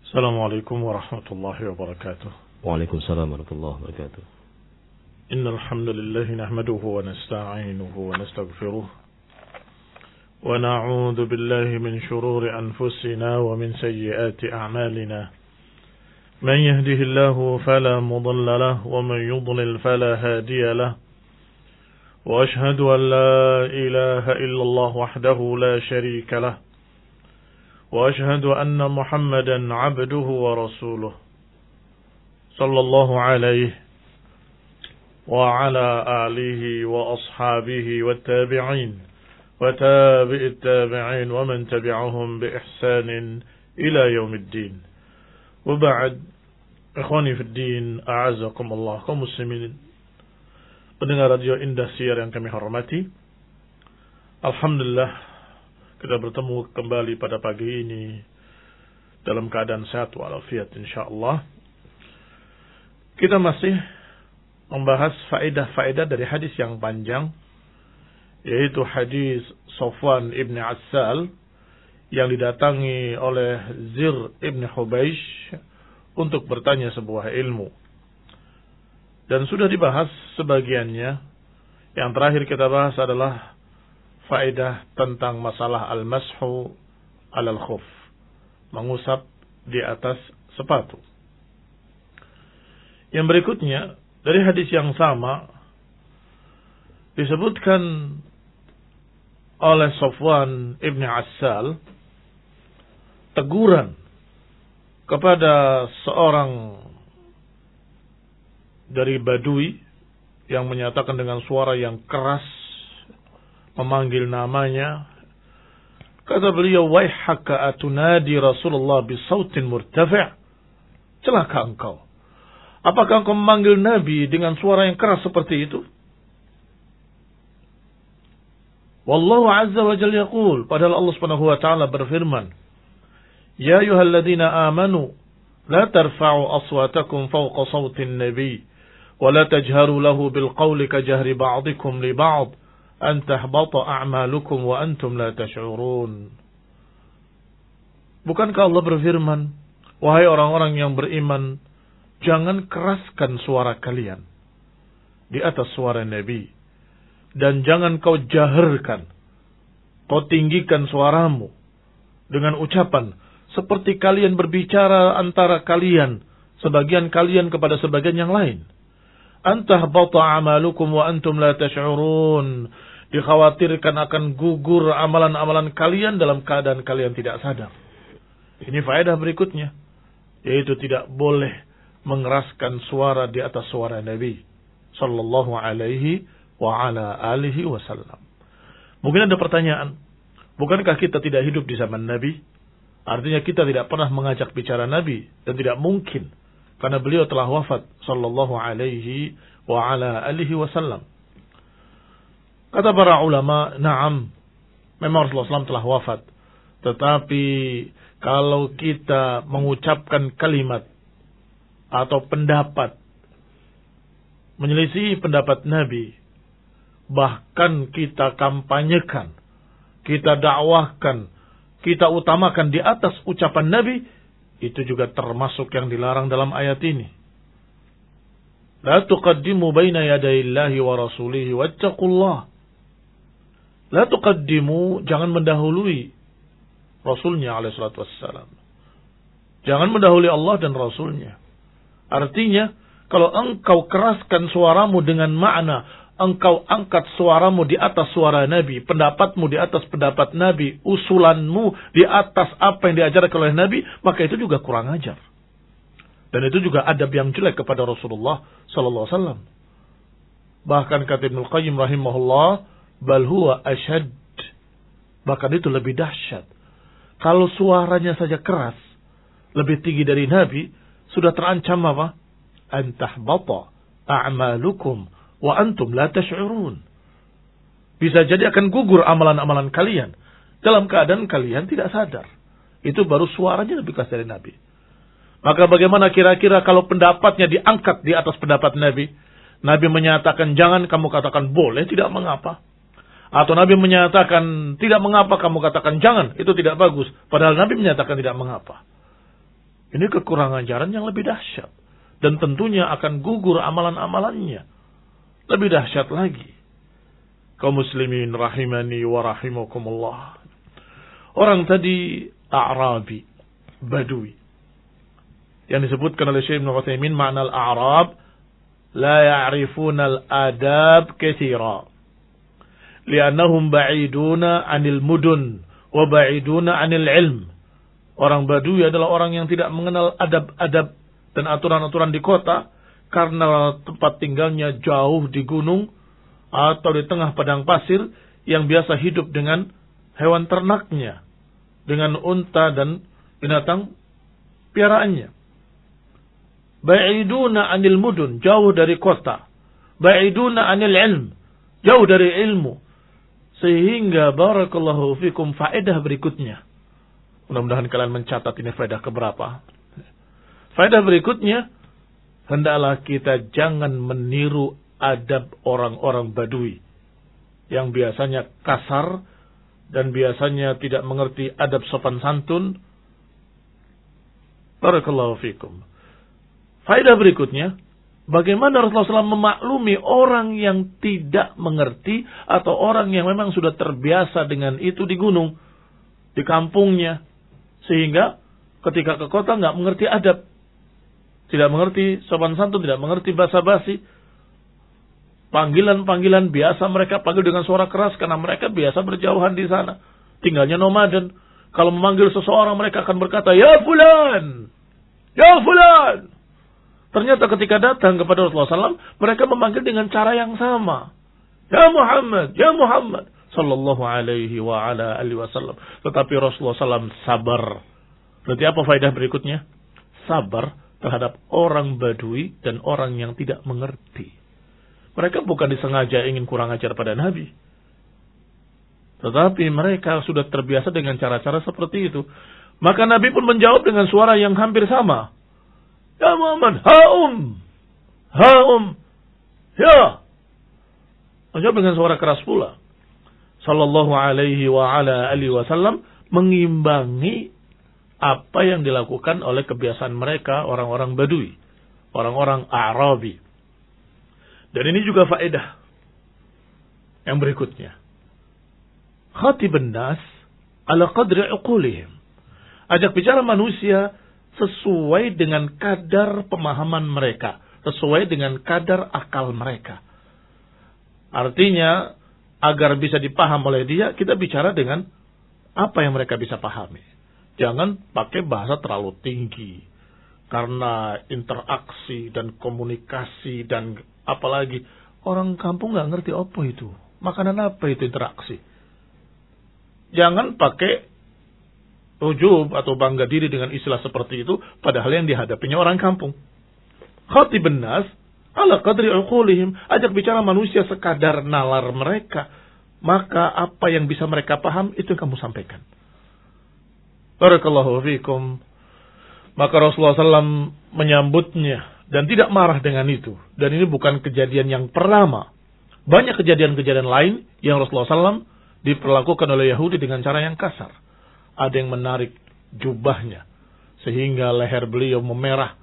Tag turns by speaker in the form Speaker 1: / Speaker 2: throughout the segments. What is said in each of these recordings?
Speaker 1: السلام عليكم ورحمة الله وبركاته.
Speaker 2: وعليكم السلام ورحمة الله وبركاته.
Speaker 1: إن الحمد لله نحمده ونستعينه ونستغفره ونعوذ بالله من شرور أنفسنا ومن سيئات أعمالنا. من يهده الله فلا مضل له ومن يضلل فلا هادي له. وأشهد أن لا إله إلا الله وحده لا شريك له. وأشهد أن محمدا عبده ورسوله صلى الله عليه وعلى آله وأصحابه والتابعين وتابع التابعين ومن تبعهم بإحسان إلى يوم الدين. وبعد، إخواني في الدين، أعزكم الله kaum muslimin pendengar radio Indah Siar yang kami hormati. Alhamdulillah kita bertemu kembali pada pagi ini dalam keadaan sehat walafiat insyaallah. Kita masih membahas faedah-faedah dari hadis yang panjang, yaitu hadis Safwan ibn Assal yang didatangi oleh Zir ibn Hubaish untuk bertanya sebuah ilmu. Dan sudah dibahas sebagiannya. Yang terakhir kita bahas adalah faedah tentang masalah al-mashu alal khuf, mengusap di atas sepatu. Yang berikutnya dari hadis yang sama disebutkan oleh Safwan ibn Assal teguran kepada seorang dari Badui yang menyatakan dengan suara yang keras, memanggil namanya. Kata beliau, "Waihaka atunadi Rasulullah bisautin murtafi'." Celaka engkau. Apakah engkau memanggil Nabi dengan suara yang keras seperti itu? Wallahu azza wa jalla yaqul, padahal Allah Subhanahu wa taala berfirman, "Ya ayyuhalladzina amanu la tarfa'u aswatakum fawqa sautin nabi wa la tajharu lahu bil qawli ka jahri ba'dikum li ba'd an tahbata a'malukum wa antum la tash'urun." Bukankah Allah berfirman, wahai orang-orang yang beriman, jangan keraskan suara kalian di atas suara Nabi, dan jangan kau jaharkan, kau tinggikan suaramu dengan ucapan seperti kalian berbicara antara kalian, sebagian kalian kepada sebagian yang lain. Antahbata a'malukum wa antum la tash'urun. Dikhawatirkan akan gugur amalan-amalan kalian dalam keadaan kalian tidak sadar. Ini faedah berikutnya, yaitu tidak boleh mengeraskan suara di atas suara Nabi sallallahu alaihi wa ala alihi wasallam. Mungkin ada pertanyaan, bukankah kita tidak hidup di zaman Nabi? Artinya kita tidak pernah mengajak bicara Nabi, dan tidak mungkin karena beliau telah wafat sallallahu alaihi wa ala alihi wasallam. Kata para ulama, na'am, memang Rasulullah SAW telah wafat. Tetapi kalau kita mengucapkan kalimat atau pendapat menyelisih pendapat Nabi, bahkan kita kampanyekan, kita dakwahkan, kita utamakan di atas ucapan Nabi, itu juga termasuk yang dilarang dalam ayat ini. La tuqaddimu baina yadayillahi wa rasulihi wattaqullah. La tuqaddimu, jangan mendahului Rasulnya alaihi salatu wassalam. Jangan mendahului Allah dan Rasulnya. Artinya, kalau engkau keraskan suaramu dengan makna engkau angkat suaramu di atas suara Nabi, pendapatmu di atas pendapat Nabi, usulanmu di atas apa yang diajarkan oleh Nabi, maka itu juga kurang ajar. Dan itu juga adab yang jelek kepada Rasulullah sallallahu alaihi wasallam. Bahkan kata Ibnu Qayyim rahimahullah, bal huwa asyad, bahkan itu lebih dahsyat. Kalau suaranya saja keras, lebih tinggi dari Nabi, sudah terancam apa? Antahbata a'malukum wa antum la tash'urun. Bisa jadi akan gugur amalan-amalan kalian dalam keadaan kalian tidak sadar. Itu baru suaranya lebih keras dari Nabi. Maka bagaimana kira-kira kalau pendapatnya diangkat di atas pendapat Nabi? Nabi menyatakan jangan, kamu katakan boleh, tidak mengapa. Atau Nabi menyatakan tidak mengapa, kamu katakan jangan, itu tidak bagus. Padahal Nabi menyatakan tidak mengapa. Ini kekurangan ajaran yang lebih dahsyat. Dan tentunya akan gugur amalan-amalannya. Lebih dahsyat lagi. Kaum muslimin rahimani wa rahimakumullah. Orang tadi A'rabi, Badui. Yang disebutkan oleh Syekh Ibn Utsaimin, makna al-A'rab la ya'rifuna al-adab katsira. Li'annahum ba'iduna 'anil mudun wa ba'iduna 'anil ilm. Orang Badui adalah orang yang tidak mengenal adab-adab dan aturan-aturan di kota karena tempat tinggalnya jauh di gunung atau di tengah padang pasir yang biasa hidup dengan hewan ternaknya, dengan unta dan binatang piaraannya. Ba'iduna 'anil mudun, jauh dari kota. Ba'iduna 'anil ilm, jauh dari ilmu. Sehingga barakallahu fikum faedah berikutnya. Mudah-mudahan kalian mencatat ini faedah keberapa. Faedah berikutnya, hendaklah kita jangan meniru adab orang-orang Badui yang biasanya kasar dan biasanya tidak mengerti adab sopan santun. Barakallahu fikum. Faedah berikutnya, bagaimana Rasulullah SAW memaklumi orang yang tidak mengerti atau orang yang memang sudah terbiasa dengan itu di gunung, di kampungnya, sehingga ketika ke kota nggak mengerti adab. Tidak mengerti sopan santun, tidak mengerti basa-basi. Panggilan-panggilan biasa mereka panggil dengan suara keras karena mereka biasa berjauhan di sana. Tinggalnya nomaden. Kalau memanggil seseorang mereka akan berkata, "Ya fulan! Ya fulan!" Ternyata ketika datang kepada Rasulullah SAW, mereka memanggil dengan cara yang sama. "Ya Muhammad! Ya Muhammad!" Sallallahu alaihi wa ala alihi wasallam. Tetapi Rasulullah SAW sabar. Berarti apa faedah berikutnya? Sabar terhadap orang Badui dan orang yang tidak mengerti. Mereka bukan disengaja ingin kurang ajar pada Nabi. Tetapi mereka sudah terbiasa dengan cara-cara seperti itu. Maka Nabi pun menjawab dengan suara yang hampir sama. "Ya Muhammad, haum, ya." Menjawab dengan suara keras pula. Sallallahu alaihi wa ala alihi wasallam mengimbangi apa yang dilakukan oleh kebiasaan mereka, orang-orang Badui, orang-orang A'rabi. Dan ini juga faedah yang berikutnya. Khatibun nas ala qadri uqulihim. Ajak bicara manusia sesuai dengan kadar pemahaman mereka, sesuai dengan kadar akal mereka. Artinya, agar bisa dipaham oleh dia, kita bicara dengan apa yang mereka bisa pahami. Jangan pakai bahasa terlalu tinggi. Karena interaksi dan komunikasi dan apalagi orang kampung nggak ngerti apa itu. Makanan apa itu interaksi. Jangan pakai ujub atau bangga diri dengan istilah seperti itu. Padahal yang dihadapinya orang kampung. Khatibun nas ala qadri uqulihim. Ajak bicara manusia sekadar nalar mereka. Maka apa yang bisa mereka paham itu yang kamu sampaikan. Barakallahu fikum. Maka Rasulullah SAW menyambutnya dan tidak marah dengan itu. Dan ini bukan kejadian yang pertama. Banyak kejadian-kejadian lain yang Rasulullah SAW diperlakukan oleh Yahudi dengan cara yang kasar. Ada yang menarik jubahnya sehingga leher beliau memerah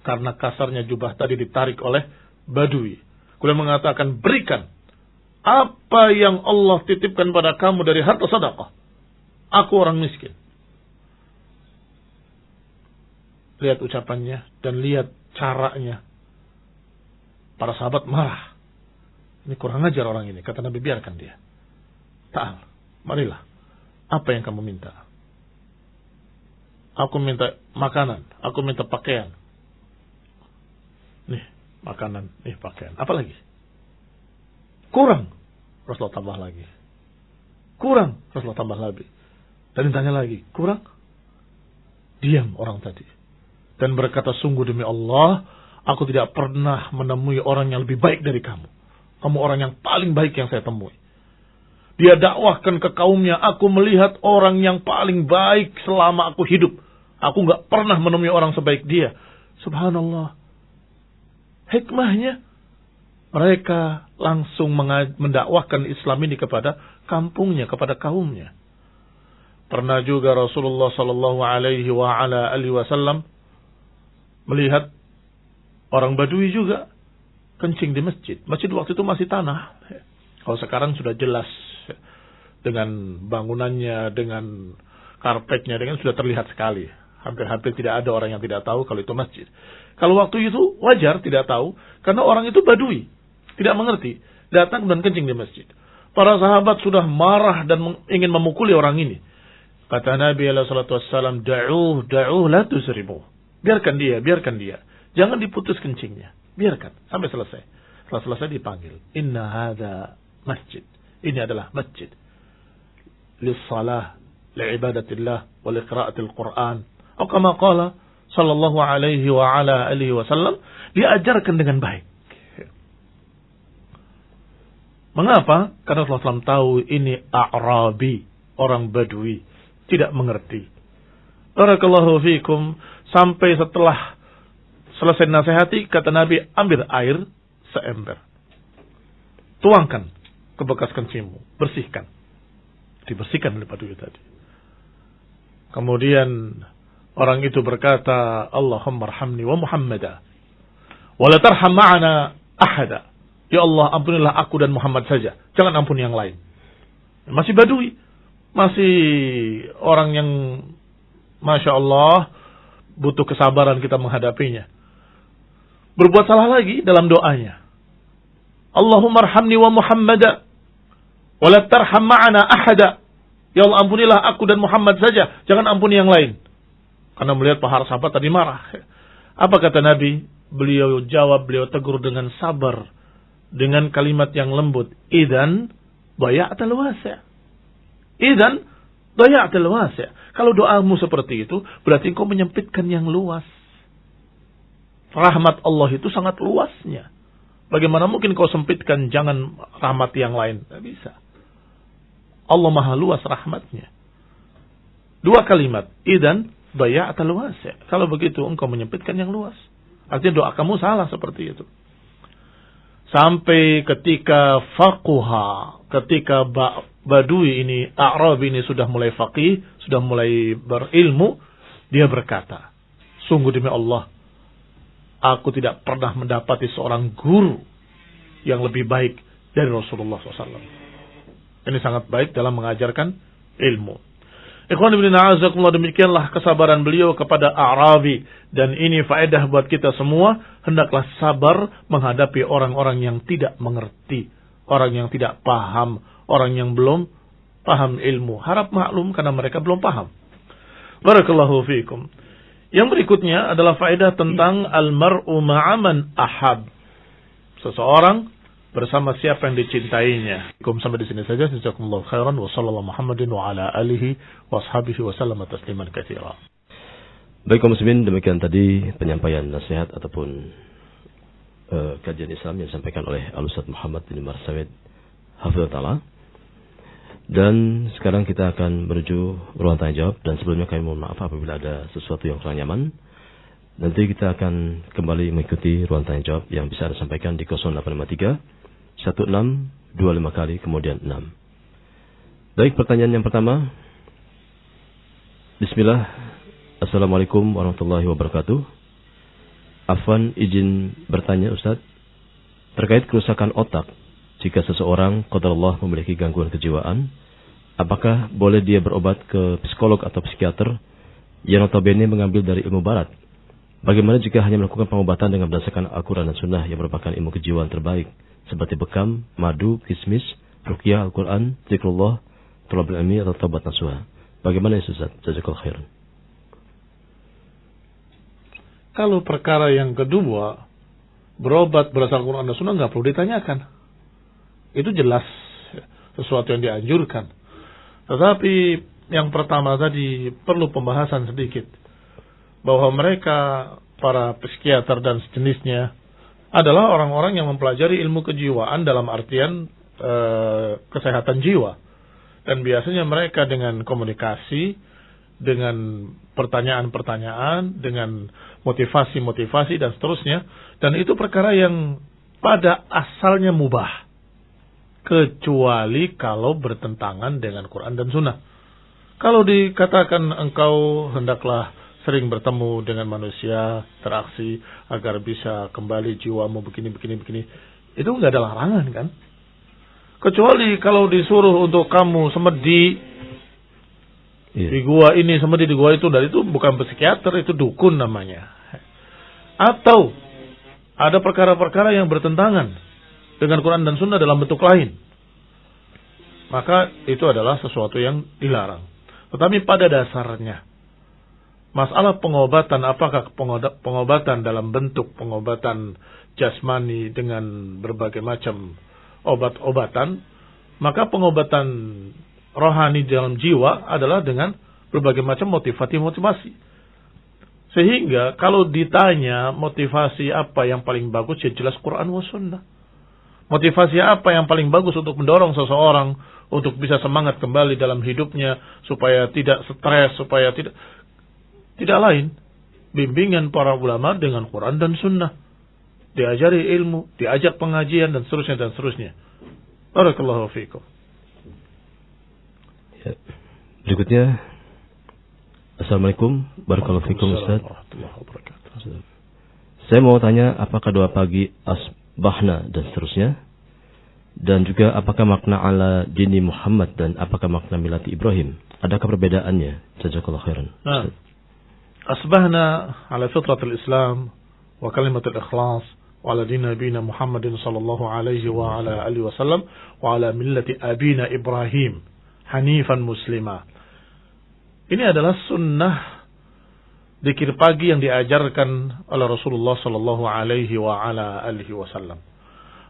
Speaker 1: karena kasarnya jubah tadi ditarik oleh Badui. Kemudian mengatakan, "Berikan apa yang Allah titipkan pada kamu dari harta sedekah. Aku orang miskin." Lihat ucapannya dan lihat caranya. Para sahabat marah. Ini kurang ajar orang ini. Kata Nabi, biarkan dia. Ta'al, marilah. Apa yang kamu minta? Aku minta makanan. Aku minta pakaian. Nih, makanan. Nih, pakaian. Apa lagi? Kurang. Rasulullah tambah lagi. Kurang. Rasulullah tambah lagi. Dan ditanya lagi. Kurang? Diam orang tadi. Dan berkata, sungguh demi Allah, aku tidak pernah menemui orang yang lebih baik dari kamu. Kamu orang yang paling baik yang saya temui. Dia dakwahkan ke kaumnya, aku melihat orang yang paling baik selama aku hidup. Aku nggak pernah menemui orang sebaik dia. Subhanallah. Hikmahnya, mereka langsung mendakwahkan Islam ini kepada kampungnya, kepada kaumnya. Pernah juga Rasulullah sallallahu alaihi wa ala alihi wasallam melihat orang Badui juga kencing di masjid. Masjid waktu itu masih tanah. Kalau sekarang sudah jelas dengan bangunannya, dengan karpetnya, dengan sudah terlihat sekali. Hampir-hampir tidak ada orang yang tidak tahu kalau itu masjid. Kalau waktu itu wajar tidak tahu, karena orang itu Badui, tidak mengerti, datang dan kencing di masjid. Para sahabat sudah marah dan ingin memukuli orang ini. Kata Nabi SAW, da'uh, la tusrimu. Biarkan dia. Jangan diputus kencingnya. Biarkan, sampai selesai. Setelah selesai dipanggil. Inna hadha masjid. Ini adalah masjid. Lissalah, li'ibadatillah, wa liqra'atil Qur'an. Atau kama qala, sallallahu alaihi wa ala alihi wasallam, diajarkan dengan baik. Mengapa? Karena Rasulullah SAW tahu ini A'rabi, orang Badui, tidak mengerti. Barakallahu fikum. Sampai setelah selesai nasihati, kata Nabi, ambil air seember, tuangkan ke bekas kencingmu, bersihkan. Dibersihkan oleh Badui tadi. Kemudian orang itu berkata, Allahumma arhamni wa Muhammada wa la tarham ma'ana ahada. Ya Allah, ampunilah aku dan Muhammad saja, jangan ampuni yang lain. Masih Badui, masih orang yang Masya Allah butuh kesabaran kita menghadapinya. Berbuat salah lagi dalam doanya. Allahumma arhamni wa Muhammada wa la tarham ma'ana ahada. Ya Allah, ampunilah aku dan Muhammad saja, jangan ampuni yang lain. Karena melihat para sahabat tadi marah. Apa kata Nabi? Beliau jawab, beliau tegur dengan sabar, dengan kalimat yang lembut. Idzan daya'tal wasi'. Idzan daya'tal wasi'. Kalau doamu seperti itu, berarti engkau menyempitkan yang luas. Rahmat Allah itu sangat luasnya. Bagaimana mungkin kau sempitkan, jangan rahmat yang lain? Tidak bisa. Allah maha luas rahmatnya. Dua kalimat. Idzan daya'tal wasi'. Kalau begitu, engkau menyempitkan yang luas. Artinya doa kamu salah seperti itu. Sampai ketika faquha, ketika Badui ini, A'rabi ini sudah mulai faqih, sudah mulai berilmu, dia berkata, sungguh demi Allah, aku tidak pernah mendapati seorang guru yang lebih baik dari Rasulullah SAW. Ini sangat baik dalam mengajarkan ilmu. Ikhwan ibn a'azakumullah, demikianlah kesabaran beliau kepada A'rabi. Dan ini faedah buat kita semua. Hendaklah sabar menghadapi orang-orang yang tidak mengerti, orang yang tidak paham, orang yang belum paham ilmu. Harap maklum karena mereka belum paham. Barakallahu fiikum. Yang berikutnya adalah faedah tentang al-mar'u ma'aman ahab. Seseorang bersama siapa yang dicintainya. Sampai di sini saja. Jazakumullahu khairan wa sallallahu Muhammadin wa ala alihi wa ashabihi wa sallam tasliman katsira.
Speaker 2: Baik kaum muslimin, demikian tadi penyampaian nasihat ataupun kajian Islam yang disampaikan oleh Al-Ustaz Muhammad bin Marsawid Hafizahullah Ta'ala. Dan sekarang kita akan menuju ruang tanya jawab. Dan sebelumnya kami mohon maaf apabila ada sesuatu yang kurang nyaman. Nanti kita akan kembali mengikuti ruang tanya jawab yang bisa Anda sampaikan di 0853 1625 kali kemudian 6. Baik, pertanyaan yang pertama. Bismillah. Assalamualaikum warahmatullahi wabarakatuh. Afwan, izin bertanya Ustaz, terkait kerusakan otak. Jika seseorang qadarullah memiliki gangguan kejiwaan, apakah boleh dia berobat ke psikolog atau psikiater yang notabene mengambil dari ilmu barat? Bagaimana jika hanya melakukan pengobatan dengan berdasarkan Al-Quran dan Sunnah yang merupakan ilmu kejiwaan terbaik, seperti bekam, madu, kismis, ruqyah, Al-Quran, zikrullah, thalabul ilmi atau taubat nasuha? Bagaimana ya Ustaz? Jazakallahu khairan.
Speaker 1: Kalau perkara yang kedua, berobat berdasarkan Al-Quran dan Sunnah, nggak perlu ditanyakan. Itu jelas sesuatu yang dianjurkan. Tetapi yang pertama tadi perlu pembahasan sedikit. Bahwa mereka, para psikiater dan sejenisnya, adalah orang-orang yang mempelajari ilmu kejiwaan dalam artian kesehatan jiwa. Dan biasanya mereka dengan komunikasi, dengan pertanyaan-pertanyaan, dengan motivasi-motivasi dan seterusnya. Dan itu perkara yang pada asalnya mubah. Kecuali kalau bertentangan dengan Quran dan Sunnah. Kalau dikatakan engkau hendaklah sering bertemu dengan manusia, interaksi agar bisa kembali jiwamu begini. Itu nggak ada larangan kan? Kecuali kalau disuruh untuk kamu semedi di gua ini, semedi di gua itu, dan itu bukan psikiater, itu dukun namanya. Atau ada perkara-perkara yang bertentangan dengan Quran dan Sunnah dalam bentuk lain, maka itu adalah sesuatu yang dilarang. Tetapi pada dasarnya, masalah pengobatan, apakah pengobatan dalam bentuk pengobatan jasmani dengan berbagai macam obat-obatan, maka pengobatan rohani dalam jiwa adalah dengan berbagai macam motivasi. Sehingga kalau ditanya motivasi apa yang paling bagus, ya jelas Quran wa Sunnah. Motivasi apa yang paling bagus untuk mendorong seseorang untuk bisa semangat kembali dalam hidupnya, supaya tidak stres, supaya tidak lain. Bimbingan para ulama dengan Quran dan Sunnah. Diajari ilmu, diajak pengajian, dan seterusnya. Barakallahu fiikum.
Speaker 2: Ya. Berikutnya, Assalamualaikum warahmatullahi wabarakatuh. Saya mau tanya, apakah doa pagi asbahna dan seterusnya? Dan juga apakah makna ala dini Muhammad dan apakah makna milati Ibrahim? Adakah perbedaannya? Jazakallahu khairan.
Speaker 1: Nah, asbahna ala fitratul Islam wa kalimatul ikhlas wa ala dini nabina Muhammadin sallallahu alaihi wa ala alihi wasallam wa ala millati abina Ibrahim hanifan muslima. Ini adalah sunnah zikir pagi yang diajarkan oleh Rasulullah sallallahu alaihi wa ala alihi wasallam.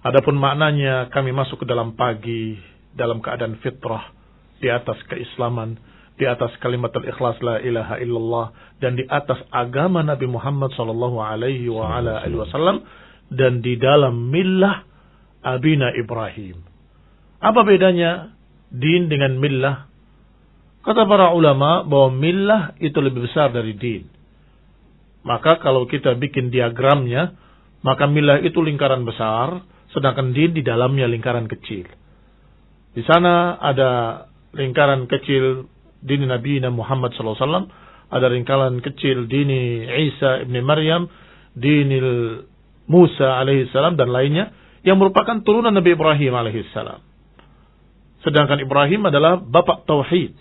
Speaker 1: Adapun maknanya, kami masuk ke dalam pagi dalam keadaan fitrah, di atas keislaman, di atas kalimatul ikhlas la ilaha illallah, dan di atas agama Nabi Muhammad sallallahu alaihi wa ala alihi wasallam, dan di dalam millah abina Ibrahim. Apa bedanya din dengan millah? Kata para ulama bahwa millah itu lebih besar dari din. Maka kalau kita bikin diagramnya, maka millah itu lingkaran besar, sedangkan din di dalamnya lingkaran kecil. Di sana ada lingkaran kecil dini Nabi Muhammad SAW, ada lingkaran kecil dini Isa ibn Maryam, dini Musa alaihissalam, dan lainnya yang merupakan turunan Nabi Ibrahim alaihissalam. Sedangkan Ibrahim adalah bapak tauhid,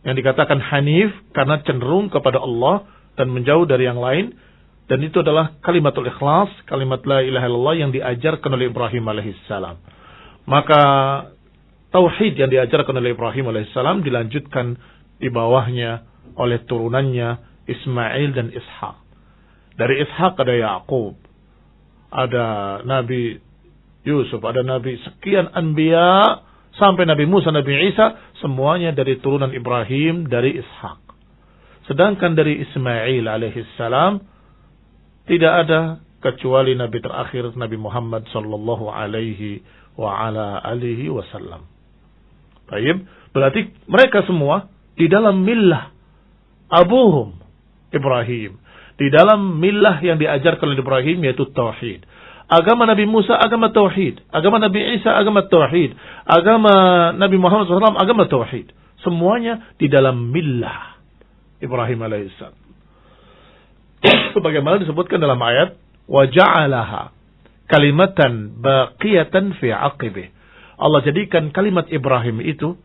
Speaker 1: yang dikatakan hanif karena cenderung kepada Allah dan menjauh dari yang lain. Dan itu adalah kalimatul ikhlas, kalimat la ilaha illallah yang diajarkan oleh Ibrahim alaihissalam. Maka tauhid yang diajarkan oleh Ibrahim alaihissalam dilanjutkan di bawahnya oleh turunannya Ismail dan Ishak. Dari Ishak ada Yaqub, ada Nabi Yusuf, ada Nabi sekian anbiya, sampai Nabi Musa, Nabi Isa, semuanya dari turunan Ibrahim, dari Ishak. Sedangkan dari Ismail alaihissalam tidak ada kecuali Nabi terakhir, Nabi Muhammad sallallahu alaihi wa ala alihi wasallam. Baik, berarti mereka semua di dalam millah abuhum Ibrahim, di dalam millah yang diajarkan oleh Ibrahim, yaitu tauhid. Agama Nabi Musa agama tauhid, agama Nabi Isa agama tauhid, agama Nabi Muhammad SAW agama tauhid. Semuanya di dalam millah Ibrahim alaihissalam. Sebagaimana disebutkan dalam ayat, wa ja'alaha kalimatan baqiyatan fi 'aqibih. Allah jadikan kalimat Ibrahim itu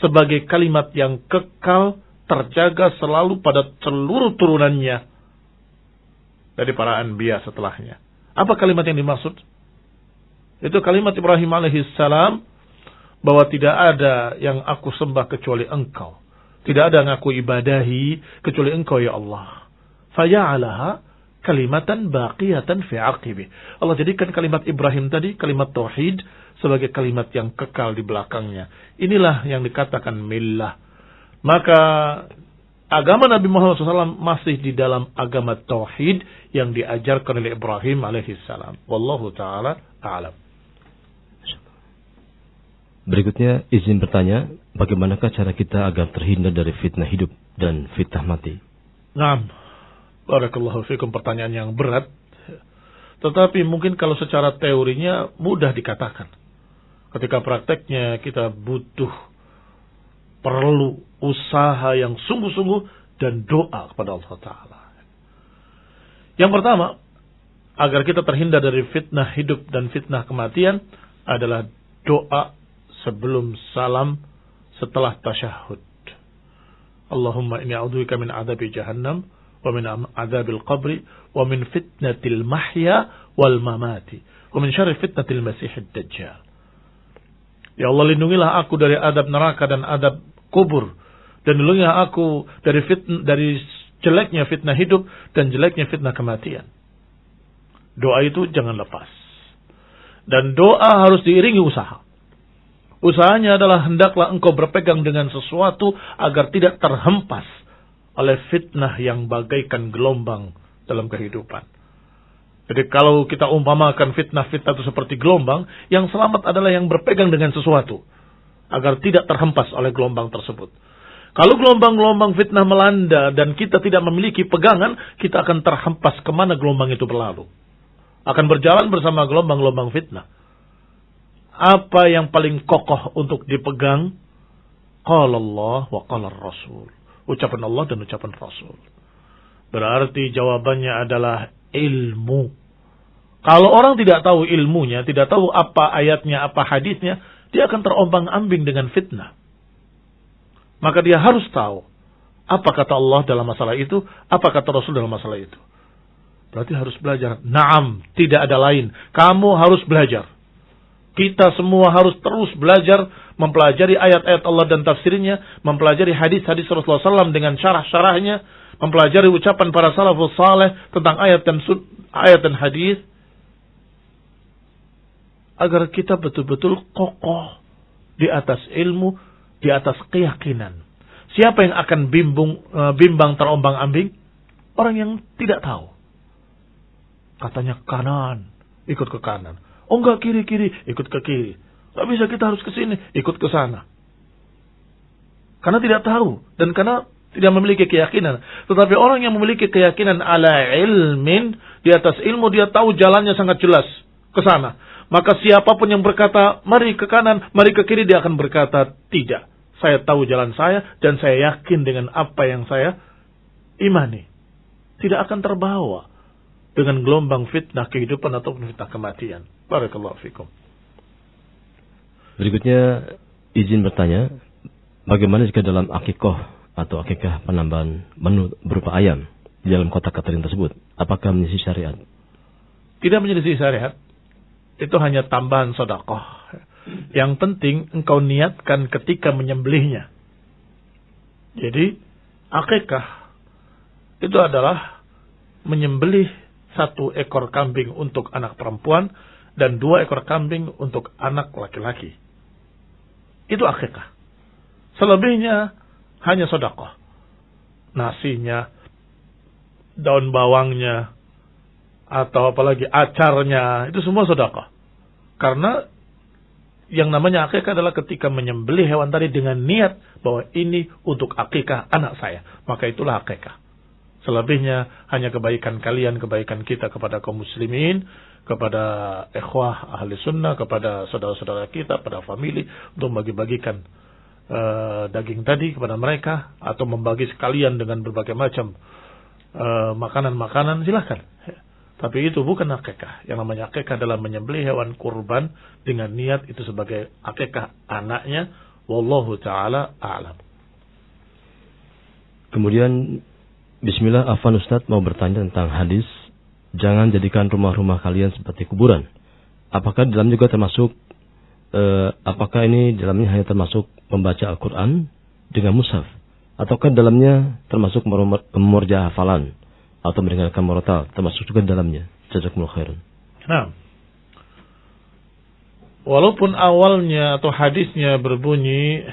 Speaker 1: sebagai kalimat yang kekal, terjaga selalu pada seluruh turunannya dari para anbiya setelahnya. Apa kalimat yang dimaksud? Itu kalimat Ibrahim alaihissalam, bahwa tidak ada yang aku sembah kecuali engkau, tidak ada yang aku ibadahi kecuali engkau ya Allah. Faya'alaha kalimatan baqiyatan fi 'aqibih. Allah jadikan kalimat Ibrahim tadi, kalimat tauhid, sebagai kalimat yang kekal di belakangnya. Inilah yang dikatakan millah. Maka agama Nabi Muhammad SAW masih di dalam agama tauhid yang diajarkan oleh Ibrahim alaihissalam. Wallahu ta'ala a'lam.
Speaker 2: Berikutnya izin bertanya, bagaimanakah cara kita agar terhindar dari fitnah hidup dan fitnah mati?
Speaker 1: Naam. Barakallahu fikum, pertanyaan yang berat. Tetapi mungkin kalau secara teorinya mudah dikatakan. Ketika prakteknya kita perlu usaha yang sungguh-sungguh dan doa kepada Allah Ta'ala. Yang pertama, agar kita terhindar dari fitnah hidup dan fitnah kematian adalah doa sebelum salam setelah tasyahud. Allahumma inni a'udzubika min adzabi jahannam wa min adzabil qabri wa min fitnatil mahya wal mamati wa min syarri fitnatil masiihid dajjal. Ya Allah, lindungilah aku dari adab neraka dan adab kubur, dan lindungilah aku dari jeleknya fitnah hidup dan jeleknya fitnah kematian. Doa itu jangan lepas. Dan doa harus diiringi usaha. Usahanya adalah hendaklah engkau berpegang dengan sesuatu agar tidak terhempas oleh fitnah yang bagaikan gelombang dalam kehidupan. Jadi kalau kita umpamakan fitnah-fitnah itu seperti gelombang, yang selamat adalah yang berpegang dengan sesuatu agar tidak terhempas oleh gelombang tersebut. Kalau gelombang-gelombang fitnah melanda dan kita tidak memiliki pegangan, kita akan terhempas kemana gelombang itu berlalu. Akan berjalan bersama gelombang-gelombang fitnah. Apa yang paling kokoh untuk dipegang? Qala Allah wa qala Rasul. Ucapan Allah dan ucapan Rasul. Berarti jawabannya adalah ilmu. Kalau orang tidak tahu ilmunya, tidak tahu apa ayatnya, apa hadisnya, dia akan terombang-ambing dengan fitnah. Maka dia harus tahu apa kata Allah dalam masalah itu, apa kata Rasul dalam masalah itu. Berarti harus belajar. Naam, tidak ada lain. Kamu harus belajar. Kita semua harus terus belajar, mempelajari ayat-ayat Allah dan tafsirnya, mempelajari hadis-hadis Rasulullah SAW dengan syarah-syarahnya, mempelajari ucapan para salafus saleh tentang ayat dan hadis, agar kita betul-betul kokoh di atas ilmu, di atas keyakinan. Siapa yang akan bimbang terombang-ambing? Orang yang tidak tahu. Katanya kanan, ikut ke kanan. Oh enggak, kiri-kiri, ikut ke kiri. Enggak bisa, kita harus ke sini, ikut ke sana. Karena tidak tahu dan karena tidak memiliki keyakinan. Tetapi orang yang memiliki keyakinan ala ilmin, di atas ilmu, dia tahu jalannya sangat jelas ke sana. Maka siapapun yang berkata, mari ke kanan, mari ke kiri, dia akan berkata, tidak. Saya tahu jalan saya dan saya yakin dengan apa yang saya imani. Tidak akan terbawa dengan gelombang fitnah kehidupan ataupun fitnah kematian. Barakallahu fikum.
Speaker 2: Berikutnya izin bertanya, bagaimana jika dalam akikah atau akikah penambahan menu berupa ayam di dalam kotak catering tersebut, apakah menyelisih syariat?
Speaker 1: Tidak menyelisih syariat. Itu hanya tambahan sedekah. Yang penting engkau niatkan ketika menyembelihnya. Jadi akikah itu adalah menyembelih 1 ekor kambing untuk anak perempuan dan 2 ekor kambing untuk anak laki-laki. Itu akikah. Selebihnya hanya sedekah. Nasinya, daun bawangnya, atau apalagi acarnya, itu semua sedekah. Karena yang namanya akikah adalah ketika menyembelih hewan tadi dengan niat bahwa ini untuk akikah anak saya. Maka itulah akikah. Selebihnya hanya kebaikan kalian, kebaikan kita kepada kaum muslimin, kepada ikhwah ahli sunnah, kepada saudara-saudara kita, pada famili, untuk bagi-bagikan daging tadi kepada mereka, atau membagi sekalian dengan berbagai macam makanan-makanan, silahkan. Tapi itu bukan akikah. Yang namanya akikah adalah menyembelih hewan kurban dengan niat itu sebagai akikah anaknya. Wallahu ta'ala a'lam.
Speaker 2: Kemudian bismillah, Afwan Ustadz mau bertanya tentang hadis, jangan jadikan rumah-rumah kalian seperti kuburan. Apakah dalam juga termasuk, apakah ini dalamnya hanya termasuk membaca Al-Quran dengan mushaf? Ataukah dalamnya termasuk memurja hafalan atau mendengarkan murotal, termasuk juga dalamnya? Jazakumullah khairan.
Speaker 1: Nah, walaupun awalnya atau hadisnya berbunyi,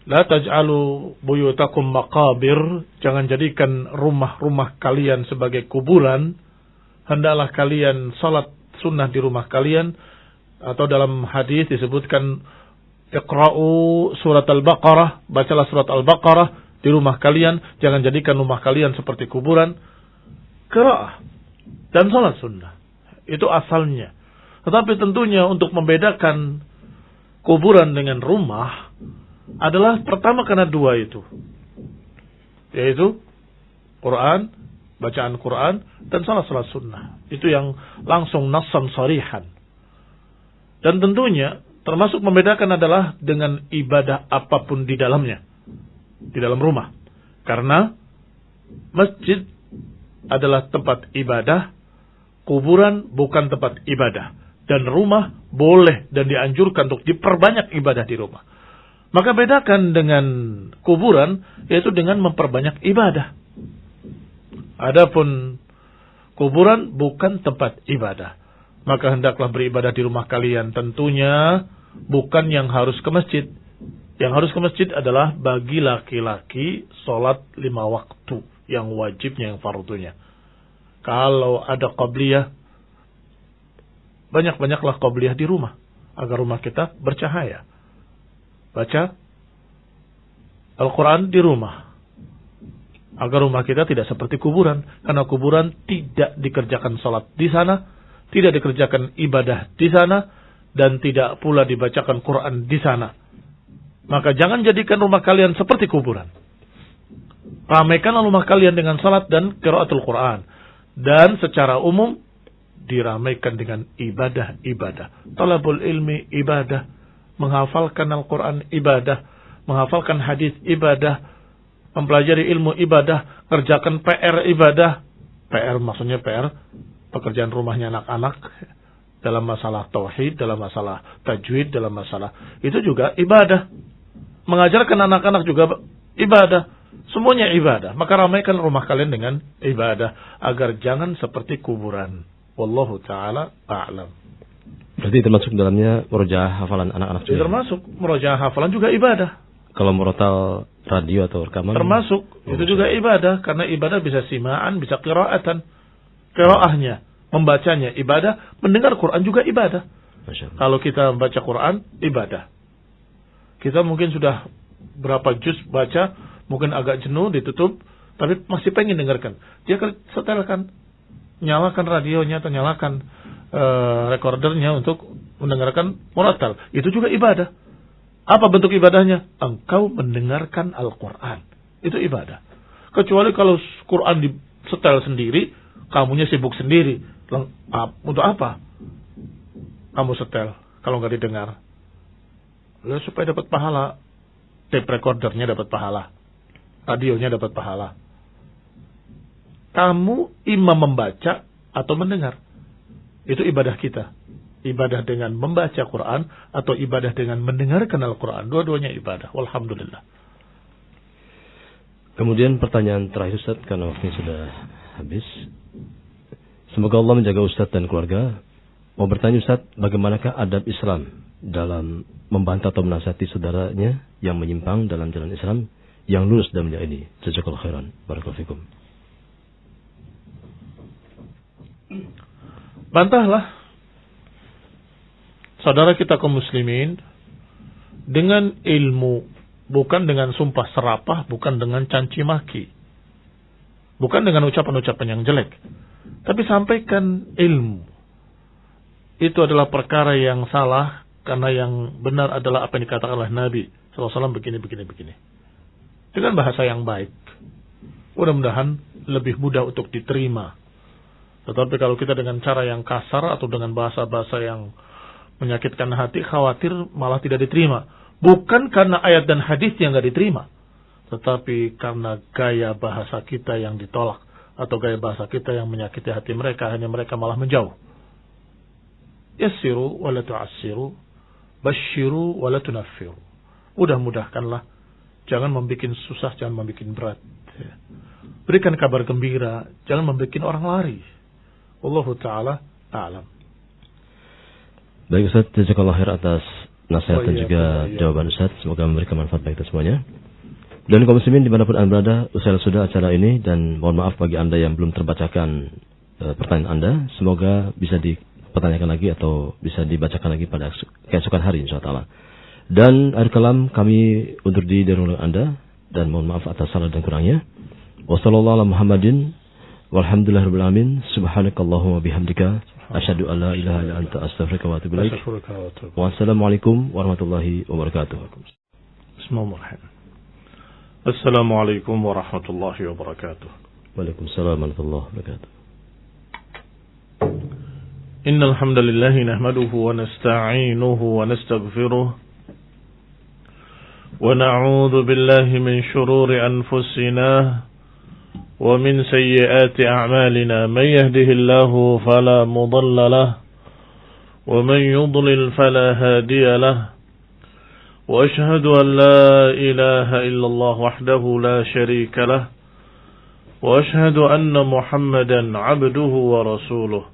Speaker 1: la taj'alu buyutakum maqabir, jangan jadikan rumah-rumah kalian sebagai kuburan, hendaklah kalian salat sunnah di rumah kalian, atau dalam hadis disebutkan iqra'u surat Al-Baqarah, bacalah surat Al-Baqarah di rumah kalian, jangan jadikan rumah kalian seperti kuburan. Qira'ah dan salat sunnah itu asalnya. Tetapi tentunya untuk membedakan kuburan dengan rumah, adalah pertama karena dua itu. Yaitu Quran, bacaan Quran, dan salat sunnah. Itu yang langsung nassan sarihan. Dan tentunya termasuk membedakan adalah dengan ibadah apapun di dalamnya. Di dalam rumah. Karena masjid adalah tempat ibadah, kuburan bukan tempat ibadah. Dan rumah boleh dan dianjurkan untuk diperbanyak ibadah di rumah. Maka bedakan dengan kuburan, yaitu dengan memperbanyak ibadah. Adapun kuburan bukan tempat ibadah. Maka hendaklah beribadah di rumah kalian. Tentunya bukan yang harus ke masjid. Yang harus ke masjid adalah bagi laki-laki sholat 5 waktu. Yang wajibnya, yang fardunya. Kalau ada qabliyah, banyak-banyaklah qabliyah di rumah. Agar rumah kita bercahaya. Baca Al-Quran di rumah. Agar rumah kita tidak seperti kuburan. Karena kuburan tidak dikerjakan salat di sana. Tidak dikerjakan ibadah di sana. Dan tidak pula dibacakan Quran di sana. Maka jangan jadikan rumah kalian seperti kuburan. Ramaikanlah rumah kalian dengan salat dan qiraatul Quran. Dan secara umum diramaikan dengan ibadah-ibadah. Talabul ilmi ibadah. Menghafalkan Al-Quran ibadah. Menghafalkan hadis ibadah. Mempelajari ilmu ibadah. Kerjakan PR ibadah. PR maksudnya PR. Pekerjaan rumahnya anak-anak. Dalam masalah tauhid. Dalam masalah tajwid. Dalam masalah. Itu juga ibadah. Mengajarkan anak-anak juga ibadah. Semuanya ibadah. Maka ramaikan rumah kalian dengan ibadah. Agar jangan seperti kuburan. Wallahu ta'ala a'lam.
Speaker 2: Berarti termasuk dalamnya murojaah hafalan anak-anak juga.
Speaker 1: Termasuk murojaah hafalan juga ibadah.
Speaker 2: Kalau murotal radio atau rekaman
Speaker 1: termasuk itu juga ibadah, karena ibadah bisa simaan, bisa qiraatan. Qiraahnya, membacanya ibadah, mendengar Quran juga ibadah. Kalau kita baca Quran ibadah. Kita mungkin sudah berapa juz baca, mungkin agak jenuh ditutup, tapi masih pengen dengarkan. Dia setelkan, nyalakan radionya atau nyalakan recordernya untuk mendengarkan murattal. Itu juga ibadah. Apa bentuk ibadahnya? Engkau mendengarkan Al-Quran. Itu ibadah. Kecuali kalau Quran disetel sendiri, kamunya sibuk sendiri. Untuk apa kamu setel kalau nggak didengar? Ya, supaya dapat pahala. Tape recordernya dapat pahala. Radionya dapat pahala. Kamu imam membaca atau mendengar. Itu ibadah kita. Ibadah dengan membaca Quran atau ibadah dengan mendengarkan Al-Quran. Dua-duanya ibadah. Walhamdulillah.
Speaker 2: Kemudian pertanyaan terakhir Ustaz, karena waktunya sudah habis. Semoga Allah menjaga Ustaz dan keluarga. Mau bertanya Ustaz, bagaimanakah adab Islam dalam membantah atau menasihati saudaranya yang menyimpang dalam jalan Islam yang lurus dalamnya ini? Jazakallahu khairan. Barakallahu fikum.
Speaker 1: Bantahlah saudara kita kaum muslimin dengan ilmu, bukan dengan sumpah serapah, bukan dengan caci maki, bukan dengan ucapan-ucapan yang jelek, tapi sampaikan ilmu. Itu adalah perkara yang salah, karena yang benar adalah apa yang dikatakan oleh Nabi SAW, begini. Dengan bahasa yang baik. Mudah-mudahan lebih mudah untuk diterima. Tetapi kalau kita dengan cara yang kasar atau dengan bahasa-bahasa yang menyakitkan hati, khawatir malah tidak diterima. Bukan karena ayat dan hadis yang tidak diterima, tetapi karena gaya bahasa kita yang ditolak, atau gaya bahasa kita yang menyakiti hati mereka, hanya mereka malah menjauh. Yassiru wa la tu'assiru, basyiru wa la tunaffiru. Mudah-mudahkanlah, jangan membuat susah, jangan membuat berat. Berikan kabar gembira, jangan membuat orang lari. Wallahu ta'ala a'lam.
Speaker 2: Baik Ustaz, jazakallahu khair atas nasihat dan juga jawaban Ustaz. Semoga memberikan manfaat bagi kita semuanya. Dan kaum muslimin dimanapun Anda berada, usai sudah acara ini, dan mohon maaf bagi Anda yang belum terbacakan pertanyaan Anda. Semoga bisa dipertanyakan lagi atau bisa dibacakan lagi pada keesokan hari insyaallah. Dan akhir kalam kami undur diri dari Anda, dan mohon maaf atas salah dan kurangnya. Wassallallahu ala Muhammadin walhamdulillahirabbil alamin. Subhanakallahumma bihamdika asyhadu an la ilaha illa anta astaghfiruka wa atubu ilaik. Wassalamualaikum warahmatullahi wabarakatuh.
Speaker 1: Bismillahirrahmanirrahim. Assalamualaikum warahmatullahi wabarakatuh.
Speaker 2: Waalaikumsalam warahmatullahi wabarakatuh.
Speaker 1: Innal hamdalillah nahmaduhu wa nasta'inuhu wa nastaghfiruh wa na'udzu billahi min shururi anfusina wa min sayyiati a'malina may yahdihillahu fala mudilla lahu wa man yudlil fala hadiya lahu wa ashhadu an la ilaha illallah wahdahu la sharika lahu wa ashhadu anna Muhammadan 'abduhu wa rasuluh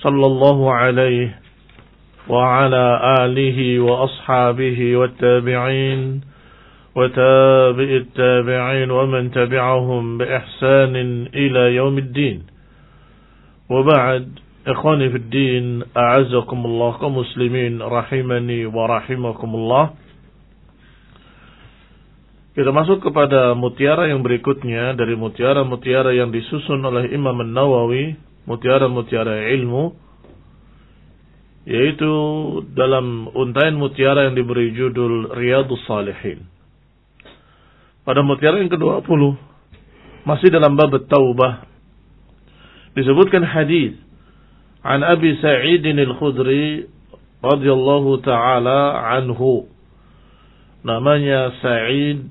Speaker 1: sallallahu alaihi wa ala alihi wa ashabihi wa tabi'in وتابع التابعين ومن تبعهم بإحسان إلى يوم الدين وبعد إخواني في الدين أعزكم الله كمسلمين رحمني ورحمكم الله. Kita masuk kepada mutiara yang berikutnya dari mutiara-mutiara yang disusun oleh Imam An-Nawawi, mutiara-mutiara ilmu, yaitu dalam untaian mutiara yang diberi judul Riyadhus Shalihin. Pada mutiara yang ke-20 masih dalam bab taubah disebutkan hadis an Abi Sa'id Al-Khudri radhiyallahu taala anhu. Namanya Sa'id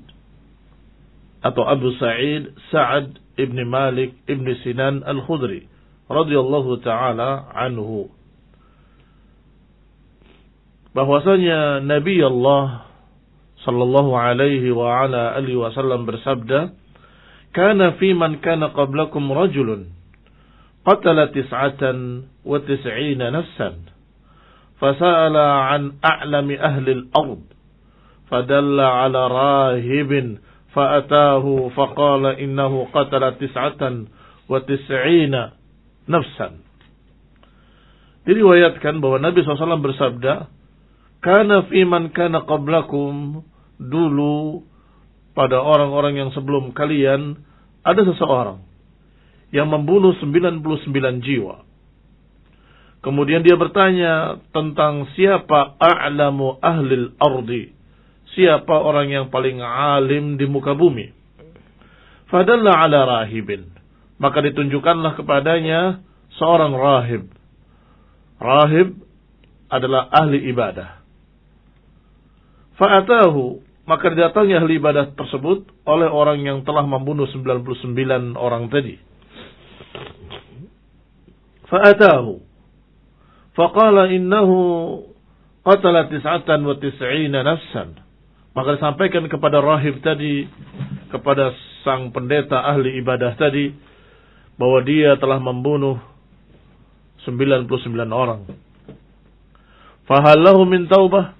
Speaker 1: atau Abu Sa'id Sa'ad ibn Malik ibn Sinan Al-Khudri radhiyallahu taala anhu, bahwasanya Nabi Allah sallallahu alaihi wa ala alihi wasallam bersabda, "Kana fi man kana qablakum rajulun qatala 99 nafsan fasa'ala an a'lami ahli al-ard fadalla ala rahibin fa'atahu faqala innahu qatala 99 nafsan." Diriwayatkan bahwa Nabi SAW bersabda, "Kana fi man kana qablakum", dulu pada orang-orang yang sebelum kalian ada seseorang yang membunuh 99 jiwa. Kemudian dia bertanya tentang siapa a'lamu ahlil ardi, siapa orang yang paling alim di muka bumi. Fadalla ala rahibin, maka ditunjukkanlah kepadanya seorang rahib. Rahib adalah ahli ibadah. Fa'atahu, maka didatangi ahli ibadah tersebut oleh orang yang telah membunuh 99 orang tadi. Fa'atahu faqala innahu qatala 99 nafsan. Maka disampaikan kepada rahib tadi, kepada sang pendeta ahli ibadah tadi, bahwa dia telah membunuh 99 orang. Fahallahu min taubah,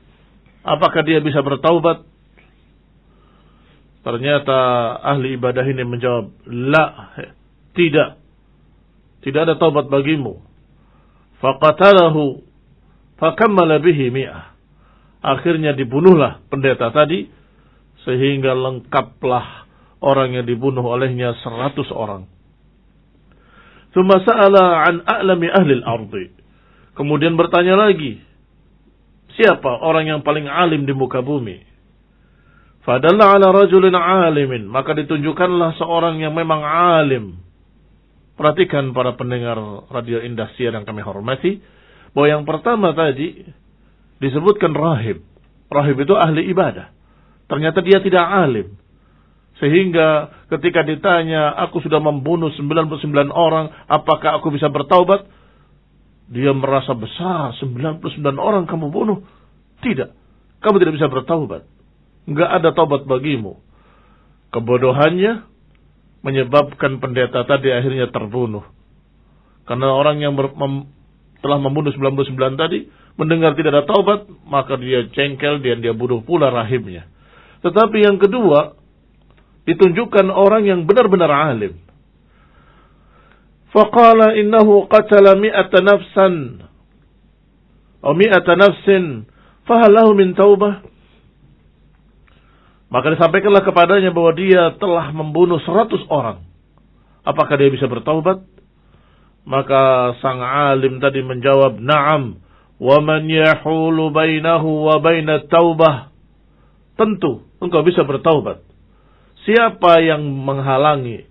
Speaker 1: apakah dia bisa bertaubat? Ternyata ahli ibadah ini menjawab, la, tidak. Tidak ada taubat bagimu. Faqatalahu fakammala bihi mi'ah. Akhirnya dibunuhlah pendeta tadi, sehingga lengkaplah orang yang dibunuh olehnya 100 orang. Tsumma sa'ala an a'lami ahli al-ardi. Kemudian bertanya lagi, siapa orang yang paling alim di muka bumi? Fadalla ala rajulin alimin, maka ditunjukkanlah seorang yang memang alim. Perhatikan para pendengar Radio Indah Siar yang kami hormati, bahwa yang pertama tadi disebutkan rahib. Rahib itu ahli ibadah. Ternyata dia tidak alim. Sehingga ketika ditanya, aku sudah membunuh 99 orang, apakah aku bisa bertaubat? Dia merasa besar, 99 orang kamu bunuh. Tidak, kamu tidak bisa bertaubat. Enggak ada taubat bagimu. Kebodohannya menyebabkan pendeta tadi akhirnya terbunuh. Karena orang yang telah membunuh 99 tadi mendengar tidak ada taubat, maka dia jengkel dan dia bunuh pula rahibnya. Tetapi yang kedua, ditunjukkan orang yang benar-benar alim. Faqala innahu qatala 100 nafsan atau 100 nafsin fahal lahu min taubah. Maka disampaikanlah kepadanya bahwa dia telah membunuh 100 orang. Apakah dia bisa bertaubat? Maka sang alim tadi menjawab, "Na'am, wa man yahulu bainahu wa bainat taubah tentu engkau bisa bertaubat. Siapa yang menghalangi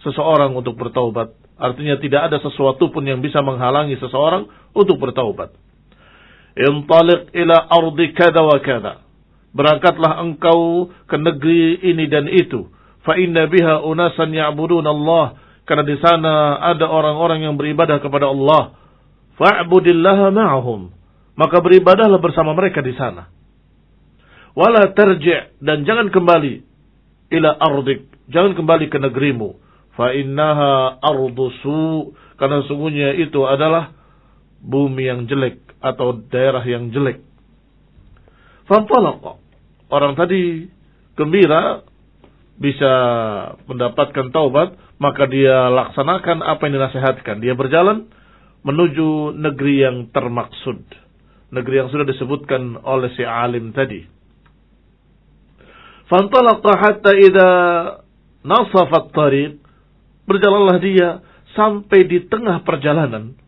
Speaker 1: seseorang untuk bertaubat? Artinya tidak ada sesuatu pun yang bisa menghalangi seseorang untuk bertaubat. Intaliq ila ardi kada wa kada. Berangkatlah engkau ke negeri ini dan itu. Fa inna biha unasan ya'budun Allah. Karena di sana ada orang-orang yang beribadah kepada Allah. Fa'budillaha ma'ahum. Maka beribadahlah bersama mereka di sana. Wala tarji' dan jangan kembali ila ardik. Jangan kembali ke negerimu. Fa innaha ardu su. Karena sungguhnya itu adalah bumi yang jelek atau daerah yang jelek. Fantalaqa. Orang tadi gembira bisa mendapatkan taubat, maka dia laksanakan apa yang dinasihatkan. Dia berjalan menuju negeri yang termaksud. Negeri yang sudah disebutkan oleh si alim tadi. Fantalaqa hatta idza nasafat tariq. Berjalanlah dia sampai di tengah perjalanan.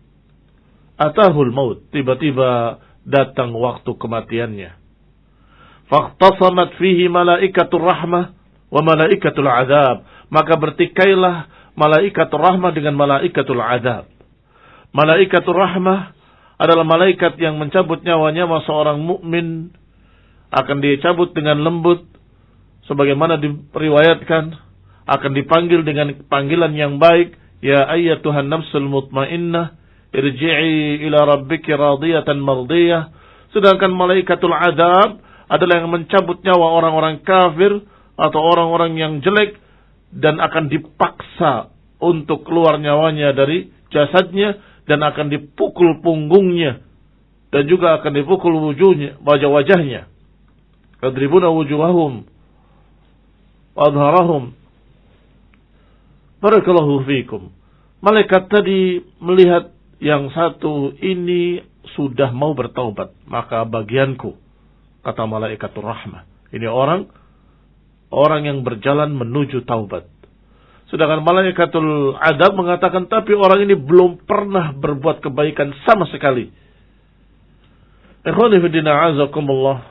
Speaker 1: Atahul maut. Tiba-tiba datang waktu kematiannya. Faqtasamat fihi malaikatur rahmah wa malaikatul azab. Maka bertikailah malaikatul rahmah dengan malaikatul azab. Malaikatul rahmah adalah malaikat yang mencabut nyawanya seorang mukmin, akan dicabut dengan lembut sebagaimana diriwayatkan, akan dipanggil dengan panggilan yang baik, ya ayyatuhan nafsul mutmainnah irji'i ila rabbiki radiyatan mardiyah. Sedangkan malaikatul azab adalah yang mencabut nyawa orang-orang kafir atau orang-orang yang jelek dan akan dipaksa untuk keluar nyawanya dari jasadnya dan akan dipukul punggungnya dan juga akan dipukul wajah-wajahnya. Kadribuna wujuhahum adharahum. Barakallahu fiikum. Malaikat tadi melihat yang satu ini sudah mau bertaubat, maka bagianku, kata malaikatur rahmah. Ini orang yang berjalan menuju taubat. Sedangkan malaikatul adab mengatakan, tapi orang ini belum pernah berbuat kebaikan sama sekali. Ikhwani fillah azakumullah.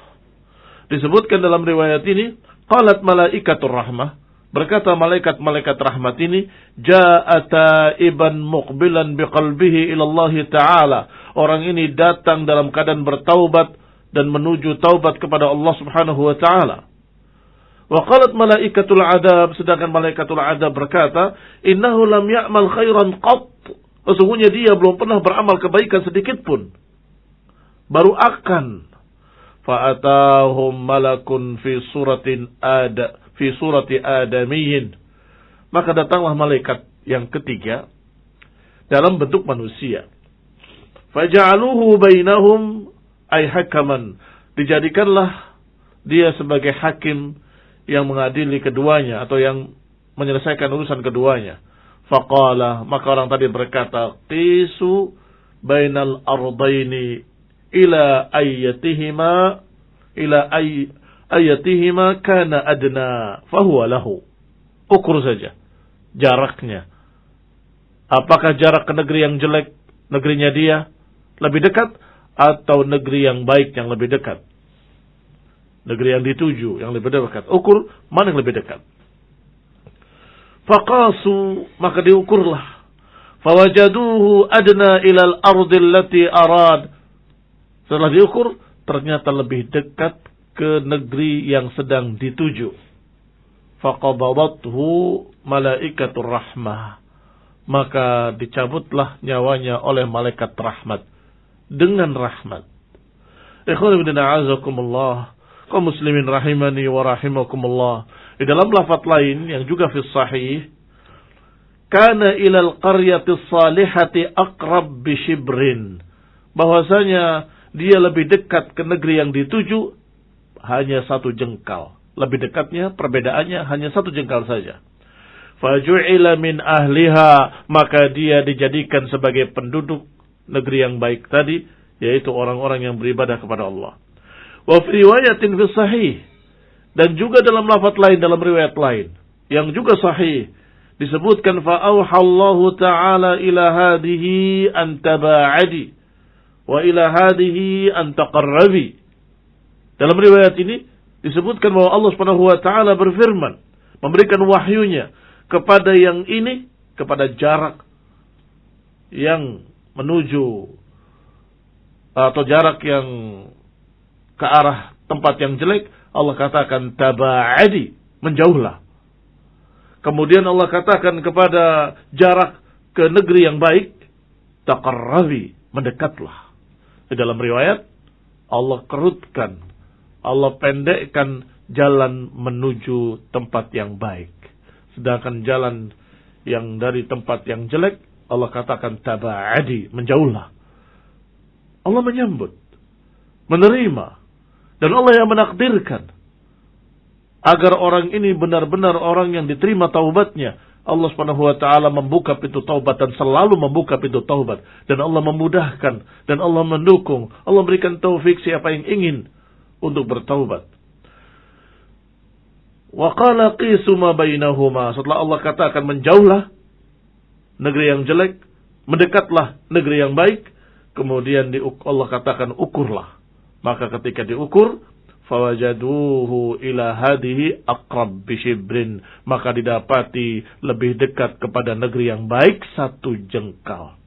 Speaker 1: Disebutkan dalam riwayat ini, qalat malaikatur rahmah, berkata malaikat-malaikat rahmat ini, ja'ata iban muqbilan biqalbihi ilallah ta'ala. Orang ini datang dalam keadaan bertaubat dan menuju taubat kepada Allah subhanahu wa ta'ala. Wa qalat malaikatul adab, sedangkan malaikatul adab berkata, innahu lam ya'mal khairan qat. Sesungguhnya dia belum pernah beramal kebaikan sedikit pun. Baru akan. Fa'atahum malakun fi surati adamiyyin. Maka datanglah malaikat yang ketiga dalam bentuk manusia. Faja'aluhu bainahum ay hakaman. Dijadikanlah dia sebagai hakim yang mengadili keduanya atau yang menyelesaikan urusan keduanya. Faqala, maka orang tadi berkata, qisu bainal ardaini ila ayatihima kana adna fahuwa lahu. Ukur saja jaraknya. Apakah jarak ke negeri yang jelek, negerinya dia lebih dekat, atau negeri yang baik yang lebih dekat? Negeri yang dituju yang lebih dekat. Ukur mana yang lebih dekat. Faqasu, maka diukurlah. Fawajaduhu adna ilal ardil lati arad. Setelah diukur, ternyata lebih dekat ke negeri yang sedang dituju. Faqabadathu malaikatur rahmah. Maka dicabutlah nyawanya oleh malaikat rahmat. Dengan rahmat. Ikhwan ibn a'azakumullah. Kaum muslimin rahimani wa rahimakumullah. Di dalam lafaz lain yang juga fi sahih, kana ilal qaryatis salihati aqrab bi shibrin. Bahwasanya dia lebih dekat ke negeri yang dituju hanya satu jengkal. Lebih dekatnya, perbedaannya hanya satu jengkal saja. Faju'ila min ahliha, maka dia dijadikan sebagai penduduk negeri yang baik tadi, yaitu orang-orang yang beribadah kepada Allah. Wa fi riwayatin fi sahih, dan juga dalam lafaz lain, dalam riwayat lain yang juga sahih, disebutkan fa auhallahu ta'ala ila hadhihi an taba'adi wa ila hadhihi an taqarrabi. Dalam riwayat ini disebutkan bahwa Allah Subhanahu wa taala berfirman, memberikan wahyunya kepada yang ini, kepada jarak yang menuju atau jarak yang ke arah tempat yang jelek, Allah katakan taba'adi, menjauhlah. Kemudian Allah katakan kepada jarak ke negeri yang baik, taqarrabi, mendekatlah. Di dalam riwayat, Allah kerutkan, Allah pendekkan jalan menuju tempat yang baik. Sedangkan jalan yang dari tempat yang jelek, Allah katakan taba'adi, menjauhlah. Allah menyambut, menerima, dan Allah yang menakdirkan agar orang ini benar-benar orang yang diterima taubatnya. Allah Subhanahu wa taala membuka pintu taubat dan selalu membuka pintu taubat, dan Allah memudahkan dan Allah mendukung. Allah berikan taufik siapa yang ingin untuk bertaubat. Wa qala qisu ma bainahuma. Setelah Allah katakan menjauhlah negeri yang jelek, mendekatlah negeri yang baik, kemudian Allah katakan ukurlah. Maka ketika diukur, fawajaduhu ila hadihi aqrab bishibrin, maka didapati lebih dekat kepada negeri yang baik 1 jengkal.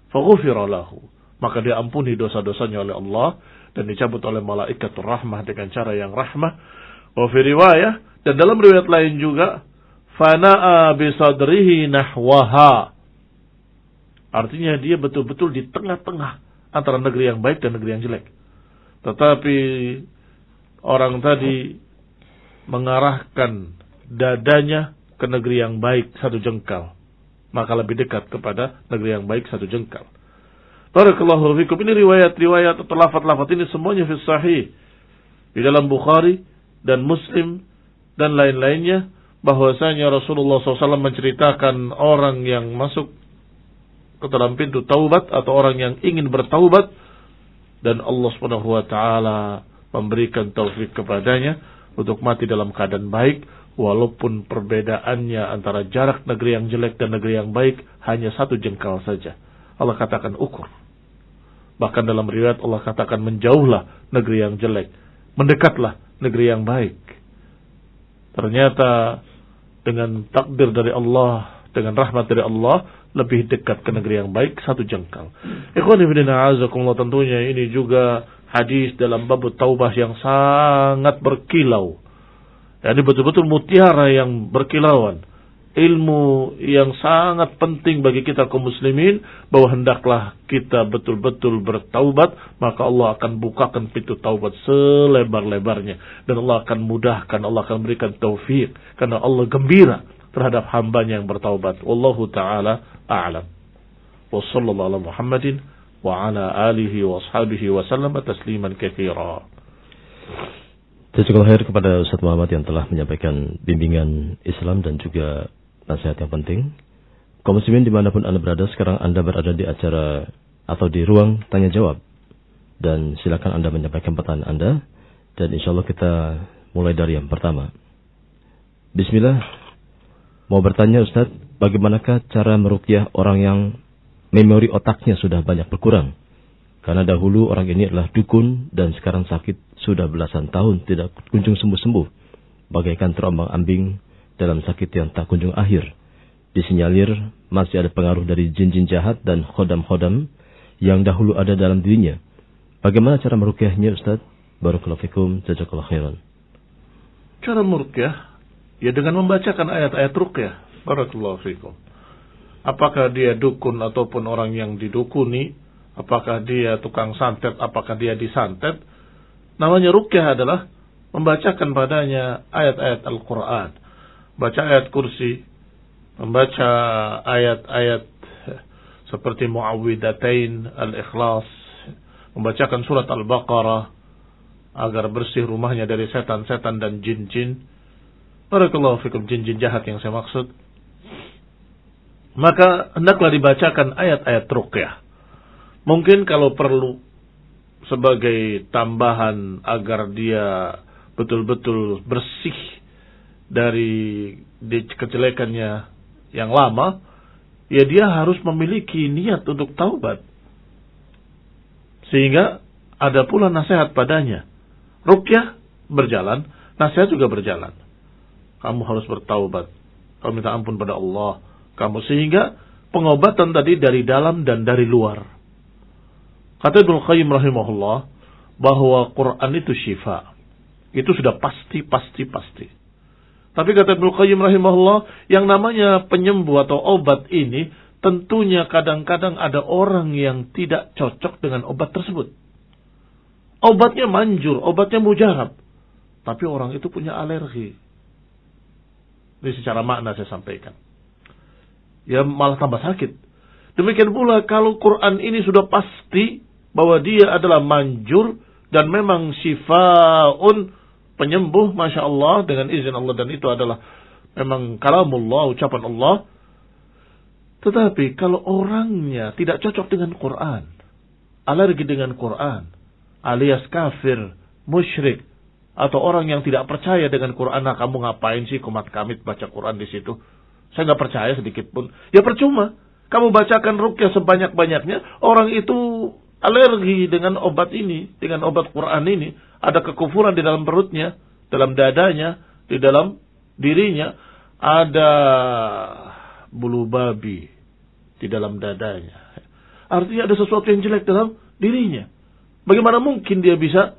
Speaker 1: Faghufira lahu, maka diampuni dosa-dosanya oleh Allah dan dicabut oleh malaikatur rahmah dengan cara yang rahmah. Wa fi riwayah, dan dalam riwayat lain juga, fana'a bisadrihi nahwaha, artinya dia betul-betul di tengah-tengah antara negeri yang baik dan negeri yang jelek. Tetapi orang tadi mengarahkan dadanya ke negeri yang baik 1 jengkal, maka lebih dekat kepada negeri yang baik 1 jengkal. Barakallahu fikum. Ini riwayat-riwayat atau lafaz-lafaz ini semuanya fi sahih, di dalam Bukhari dan Muslim dan lain-lainnya, bahwasanya Rasulullah SAW menceritakan orang yang masuk ke dalam pintu taubat atau orang yang ingin bertaubat, dan Allah Subhanahu wa taala memberikan taufik kepadanya untuk mati dalam keadaan baik, walaupun perbedaannya antara jarak negeri yang jelek dan negeri yang baik hanya 1 jengkal saja. Allah katakan ukur. Bahkan dalam riwayat Allah katakan menjauhlah negeri yang jelek, mendekatlah negeri yang baik. Ternyata dengan takdir dari Allah, dengan rahmat dari Allah, lebih dekat ke negeri yang baik 1 jengkal. Ikhwan fillah a'azakumullah, tentunya ini juga hadis dalam bab taubah yang sangat berkilau. Ini betul-betul mutiara yang berkilauan. Ilmu yang sangat penting bagi kita kaum muslimin, bahwa hendaklah kita betul-betul bertaubat, maka Allah akan bukakan pintu taubat selebar-lebarnya, dan Allah akan mudahkan, Allah akan berikan taufik, karena Allah gembira terhadap hambanya yang bertaubat. Wallahu ta'ala a'lam. Wa sallallahu ala Muhammadin wa ala alihi wa ashabihi wa sallam tasliman katsira.
Speaker 2: Jazakallahu khair kepada Ustaz Muhammad yang telah menyampaikan bimbingan Islam dan juga nasihat yang penting. Kaum muslimin dimanapun Anda berada, sekarang Anda berada di acara atau di ruang tanya jawab, dan silakan Anda menyampaikan pertanyaan Anda, dan insyaallah kita mulai dari yang pertama. Bismillah. Mau bertanya Ustaz, bagaimanakah cara meruqyah orang yang memori otaknya sudah banyak berkurang? Karena dahulu orang ini adalah dukun dan sekarang sakit sudah belasan tahun tidak kunjung sembuh-sembuh. Bagaikan terombang-ambing dalam sakit yang tak kunjung akhir. Disinyalir masih ada pengaruh dari jin-jin jahat dan khodam-khodam yang dahulu ada dalam dirinya. Bagaimana cara meruqyahnya Ustaz? Barakallahu fikum, jazakallahu khairan.
Speaker 1: Cara meruqyah ya dengan membacakan ayat-ayat ruqyah. Barakallahu fikum. Apakah dia dukun ataupun orang yang didukuni, apakah dia tukang santet, apakah dia disantet, namanya ruqyah adalah membacakan padanya ayat-ayat Al-Quran. Baca ayat kursi, membaca ayat-ayat seperti Mu'awwidatain, Al-Ikhlas, membacakan surat Al-Baqarah agar bersih rumahnya dari setan-setan dan jin-jin. Barakallahu fikum, jin-jin jahat yang saya maksud. Maka hendaklah dibacakan ayat-ayat ruqyah. Mungkin kalau perlu sebagai tambahan agar dia betul-betul bersih dari kejelekannya yang lama, ya dia harus memiliki niat untuk taubat. Sehingga ada pula nasihat padanya. Ruqyah berjalan, nasihat juga berjalan. Kamu harus bertaubat. Kamu minta ampun pada Allah. Kamu sehingga pengobatan tadi dari dalam dan dari luar. Kata Ibnu Qayyim rahimahullah bahwa Quran itu syifa. Itu sudah pasti. Tapi kata Ibnu Qayyim rahimahullah, yang namanya penyembuh atau obat ini tentunya kadang-kadang ada orang yang tidak cocok dengan obat tersebut. Obatnya manjur, obatnya mujarab. Tapi orang itu punya alergi. Ini secara makna saya sampaikan. Ya malah tambah sakit. Demikian pula kalau Quran ini sudah pasti bahwa dia adalah manjur dan memang syifaun, penyembuh, Masya Allah, dengan izin Allah, dan itu adalah memang kalamullah, ucapan Allah. Tetapi kalau orangnya tidak cocok dengan Quran, alergi dengan Quran, alias kafir, musyrik, atau orang yang tidak percaya dengan Quran, nah kamu ngapain sih kumat kamit baca Quran di situ? Saya nggak percaya sedikit pun. Ya percuma. Kamu bacakan ruqyah sebanyak-banyaknya, orang itu alergi dengan obat ini, dengan obat Quran ini. Ada kekufuran di dalam perutnya, dalam dadanya, di dalam dirinya. Ada bulu babi di dalam dadanya. Artinya ada sesuatu yang jelek dalam dirinya. Bagaimana mungkin dia bisa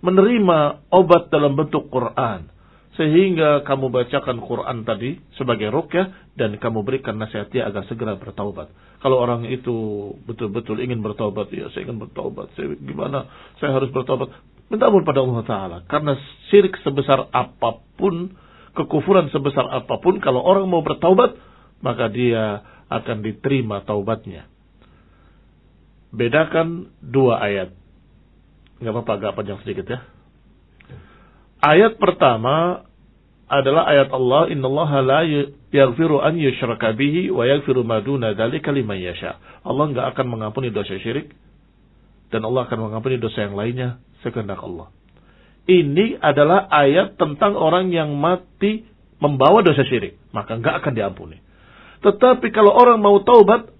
Speaker 1: menerima obat dalam bentuk Quran? Sehingga kamu bacakan Quran tadi sebagai ruqyah dan kamu berikan nasihat dia agar segera bertaubat. Kalau orang itu betul-betul ingin bertaubat, ya saya ingin bertaubat, gimana saya harus bertaubat? Minta ampun pada Allah Ta'ala. Karena syirik sebesar apapun, kekufuran sebesar apapun, kalau orang mau bertaubat, maka dia akan diterima taubatnya. Bedakan dua ayat. Nggak apa-apa, agak panjang sedikit ya. Ayat pertama adalah ayat Allah, innallaha la yaghfiru an yushraka bihi wa yaghfiru ma duna dzalika liman yasha. Allah enggak akan mengampuni dosa syirik dan Allah akan mengampuni dosa yang lainnya sekehendak Allah. Ini adalah ayat tentang orang yang mati membawa dosa syirik, maka enggak akan diampuni. Tetapi kalau orang mau taubat,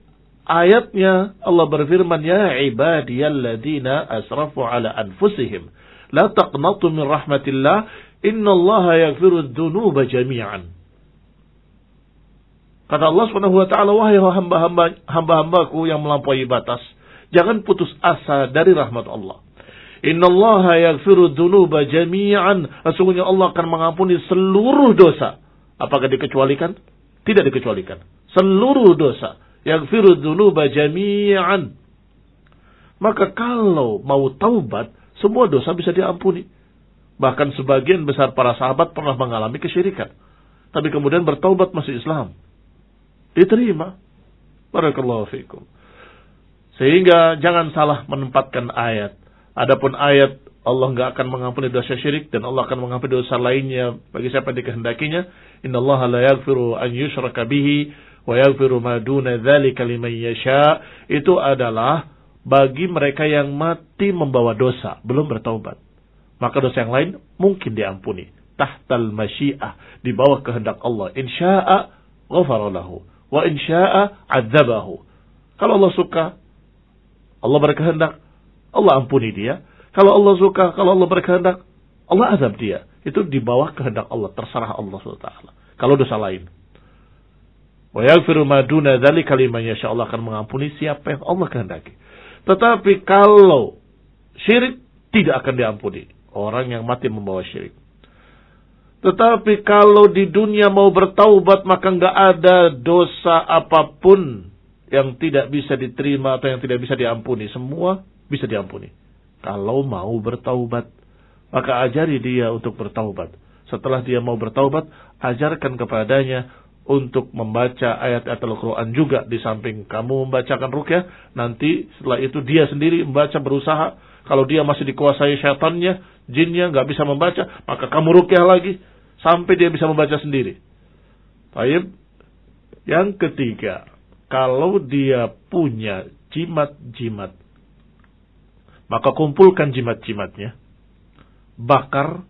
Speaker 1: ayatnya Allah berfirman, ya ibadiyalladzina asrafu ala anfusihim la taqnatu min rahmatillah innallaha yaghfiru dzunuba jami'an. Kata Allah Subhanahu wa taala, wahai hamba-hambaku yang melampaui batas, jangan putus asa dari rahmat Allah. Innallaha yaghfiru dzunuba jami'an. Sesungguhnya Allah akan mengampuni seluruh dosa. Apakah dikecualikan? Tidak dikecualikan. Seluruh dosa. Yaghfiru dzunuba jami'an. Maka kalau mau taubat, semua dosa bisa diampuni. Bahkan sebagian besar para sahabat pernah mengalami kesyirikan. Tapi kemudian bertaubat masuk Islam. Diterima. Barakallahu fiikum. Sehingga jangan salah menempatkan ayat. Adapun ayat Allah enggak akan mengampuni dosa syirik dan Allah akan mengampuni dosa lainnya bagi siapa yang dikehendakinya. Innallaha la yaghfiru an yushraka bihi wa yaghfiru ma duna dzalika liman yasha. Itu adalah bagi mereka yang mati membawa dosa, belum bertaubat. Maka dosa yang lain mungkin diampuni. Tahtal masyiah, di bawah kehendak Allah. Insya'a ghafara lahu, wa insya'a adzabahu. Kalau Allah suka, Allah berkehendak, Allah ampuni dia. Kalau Allah suka, kalau Allah berkehendak, Allah azab dia. Itu di bawah kehendak Allah, terserah Allah SWT. Kalau dosa lain. Wa yaghfiru ma duna dzalika liman yasha, Allah akan mengampuni siapa yang Allah kehendaki. Tetapi kalau syirik, tidak akan diampuni orang yang mati membawa syirik. Tetapi kalau di dunia mau bertaubat, maka enggak ada dosa apapun yang tidak bisa diterima atau yang tidak bisa diampuni. Semua bisa diampuni. Kalau mau bertaubat, maka ajari dia untuk bertaubat. Setelah dia mau bertaubat, ajarkan kepadanya untuk membaca ayat-ayat Al-Quran juga. Di samping kamu membacakan ruqyah, nanti setelah itu dia sendiri membaca, berusaha. Kalau dia masih dikuasai syaitannya, jinnya, nggak bisa membaca, maka kamu ruqyah lagi sampai dia bisa membaca sendiri. Baik. Yang ketiga, kalau dia punya jimat-jimat, maka kumpulkan jimat-jimatnya, bakar,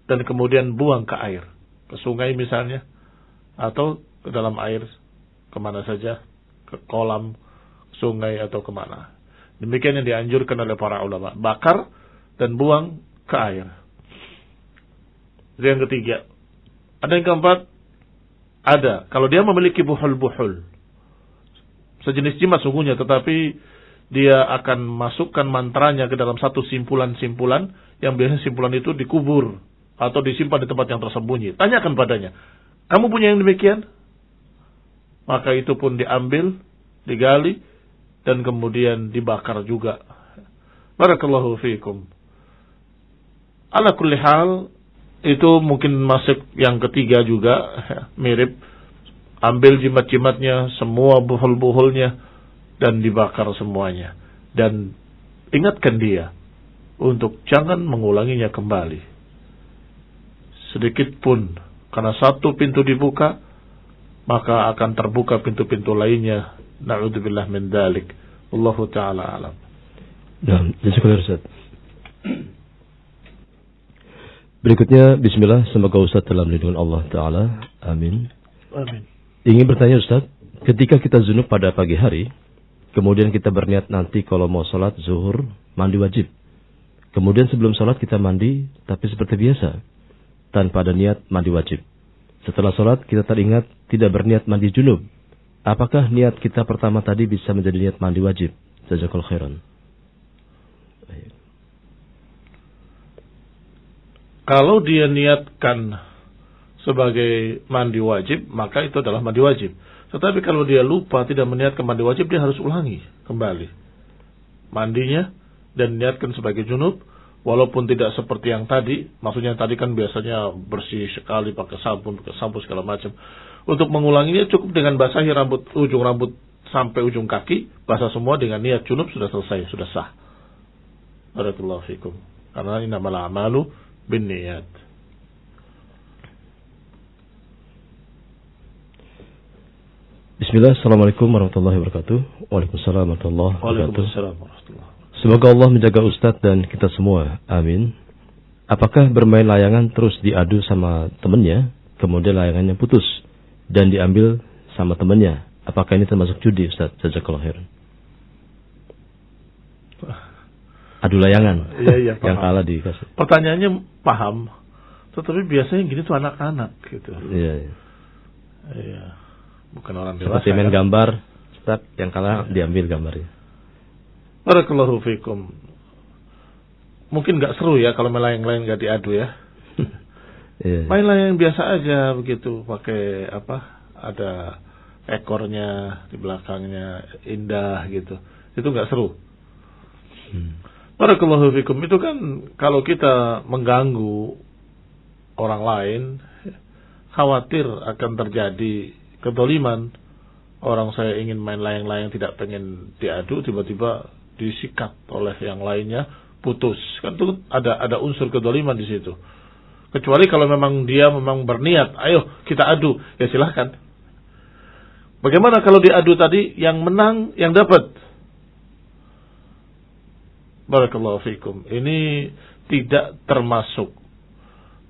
Speaker 1: dan kemudian buang ke air. Ke sungai misalnya, atau ke dalam air, kemana saja, ke kolam, sungai, atau kemana. Demikian yang dianjurkan oleh para ulama. Bakar dan buang ke air. Itu yang ketiga. Ada yang keempat, ada. Kalau dia memiliki buhul-buhul, sejenis jimat sungguhnya, tetapi dia akan masukkan mantranya ke dalam satu simpulan-simpulan, yang biasanya simpulan itu dikubur atau disimpan di tempat yang tersembunyi. Tanyakan padanya, kamu punya yang demikian? Maka itu pun diambil, digali, dan kemudian dibakar juga. Barakallahu fiikum. Ala kulli hal, itu mungkin masuk yang ketiga juga, mirip. Ambil jimat-jimatnya, semua buhul-buhulnya, dan dibakar semuanya. Dan ingatkan dia untuk jangan mengulanginya kembali. Sedikit pun, karena satu pintu dibuka, maka akan terbuka pintu-pintu lainnya. Na'udzubillah min dzalik. Wallahu ta'ala alam.
Speaker 2: Nah, jazakallahu Ustaz. Berikutnya, bismillah, semoga Ustaz dalam lindungan Allah Ta'ala. Amin.
Speaker 1: Amin.
Speaker 2: Ingin bertanya Ustaz, ketika kita junub pada pagi hari, kemudian kita berniat nanti kalau mau sholat zuhur, mandi wajib. Kemudian sebelum sholat kita mandi, tapi seperti biasa, tanpa ada niat mandi wajib. Setelah sholat kita teringat tidak berniat mandi junub. Apakah niat kita pertama tadi bisa menjadi niat mandi wajib? Jazakallahu khairan.
Speaker 1: Kalau dia niatkan sebagai mandi wajib, maka itu adalah mandi wajib. Tetapi kalau dia lupa tidak meniatkan mandi wajib, dia harus ulangi kembali mandinya dan niatkan sebagai junub, walaupun tidak seperti yang tadi. Maksudnya tadi kan biasanya bersih sekali pakai sabun segala macam. Untuk mengulanginya cukup dengan basahi rambut, ujung rambut sampai ujung kaki, basah semua dengan niat junub, sudah selesai, sudah sah. Barakallahu fikum. Karena innamal a'malu binniyat.
Speaker 2: Bismillah, assalamualaikum warahmatullahi wabarakatuh. Waalaikumsalam warahmatullahi wabarakatuh.
Speaker 1: Waalaikumsalam warahmatullahi wabarakatuh.
Speaker 2: Semoga Allah menjaga Ustadz dan kita semua. Amin. Apakah bermain layangan terus diadu sama temannya, kemudian layangannya putus dan diambil sama temannya? Apakah ini termasuk judi, Ustadz? Jazakallahu khairan. Adu layangan.
Speaker 1: Iya,
Speaker 2: yang kalah dikasih.
Speaker 1: Pertanyaannya paham. Tetapi biasanya gini tuh anak-anak gitu.
Speaker 2: Iya.
Speaker 1: Iya. Bukan orang dewasa.
Speaker 2: Seperti main gambar, Ustaz, yang kalah diambil gambarnya.
Speaker 1: Barakallahu fikum. Mungkin gak seru ya kalau main layang-layang gak diadu ya.
Speaker 2: Iya.
Speaker 1: Main layang biasa aja begitu, pakai apa? Ada ekornya di belakangnya, indah gitu. Itu gak seru. Barakallahu fikum. Itu kan kalau kita mengganggu orang lain, khawatir akan terjadi kedoliman. Orang saya ingin main layang-layang tidak pengen diadu, tiba-tiba disikat oleh yang lainnya, putus. Kan itu ada unsur kedoliman di situ. Kecuali kalau memang dia memang berniat, ayo kita adu, ya silahkan. Bagaimana kalau diadu tadi yang menang yang dapat? Barakallahu fikum. Ini tidak termasuk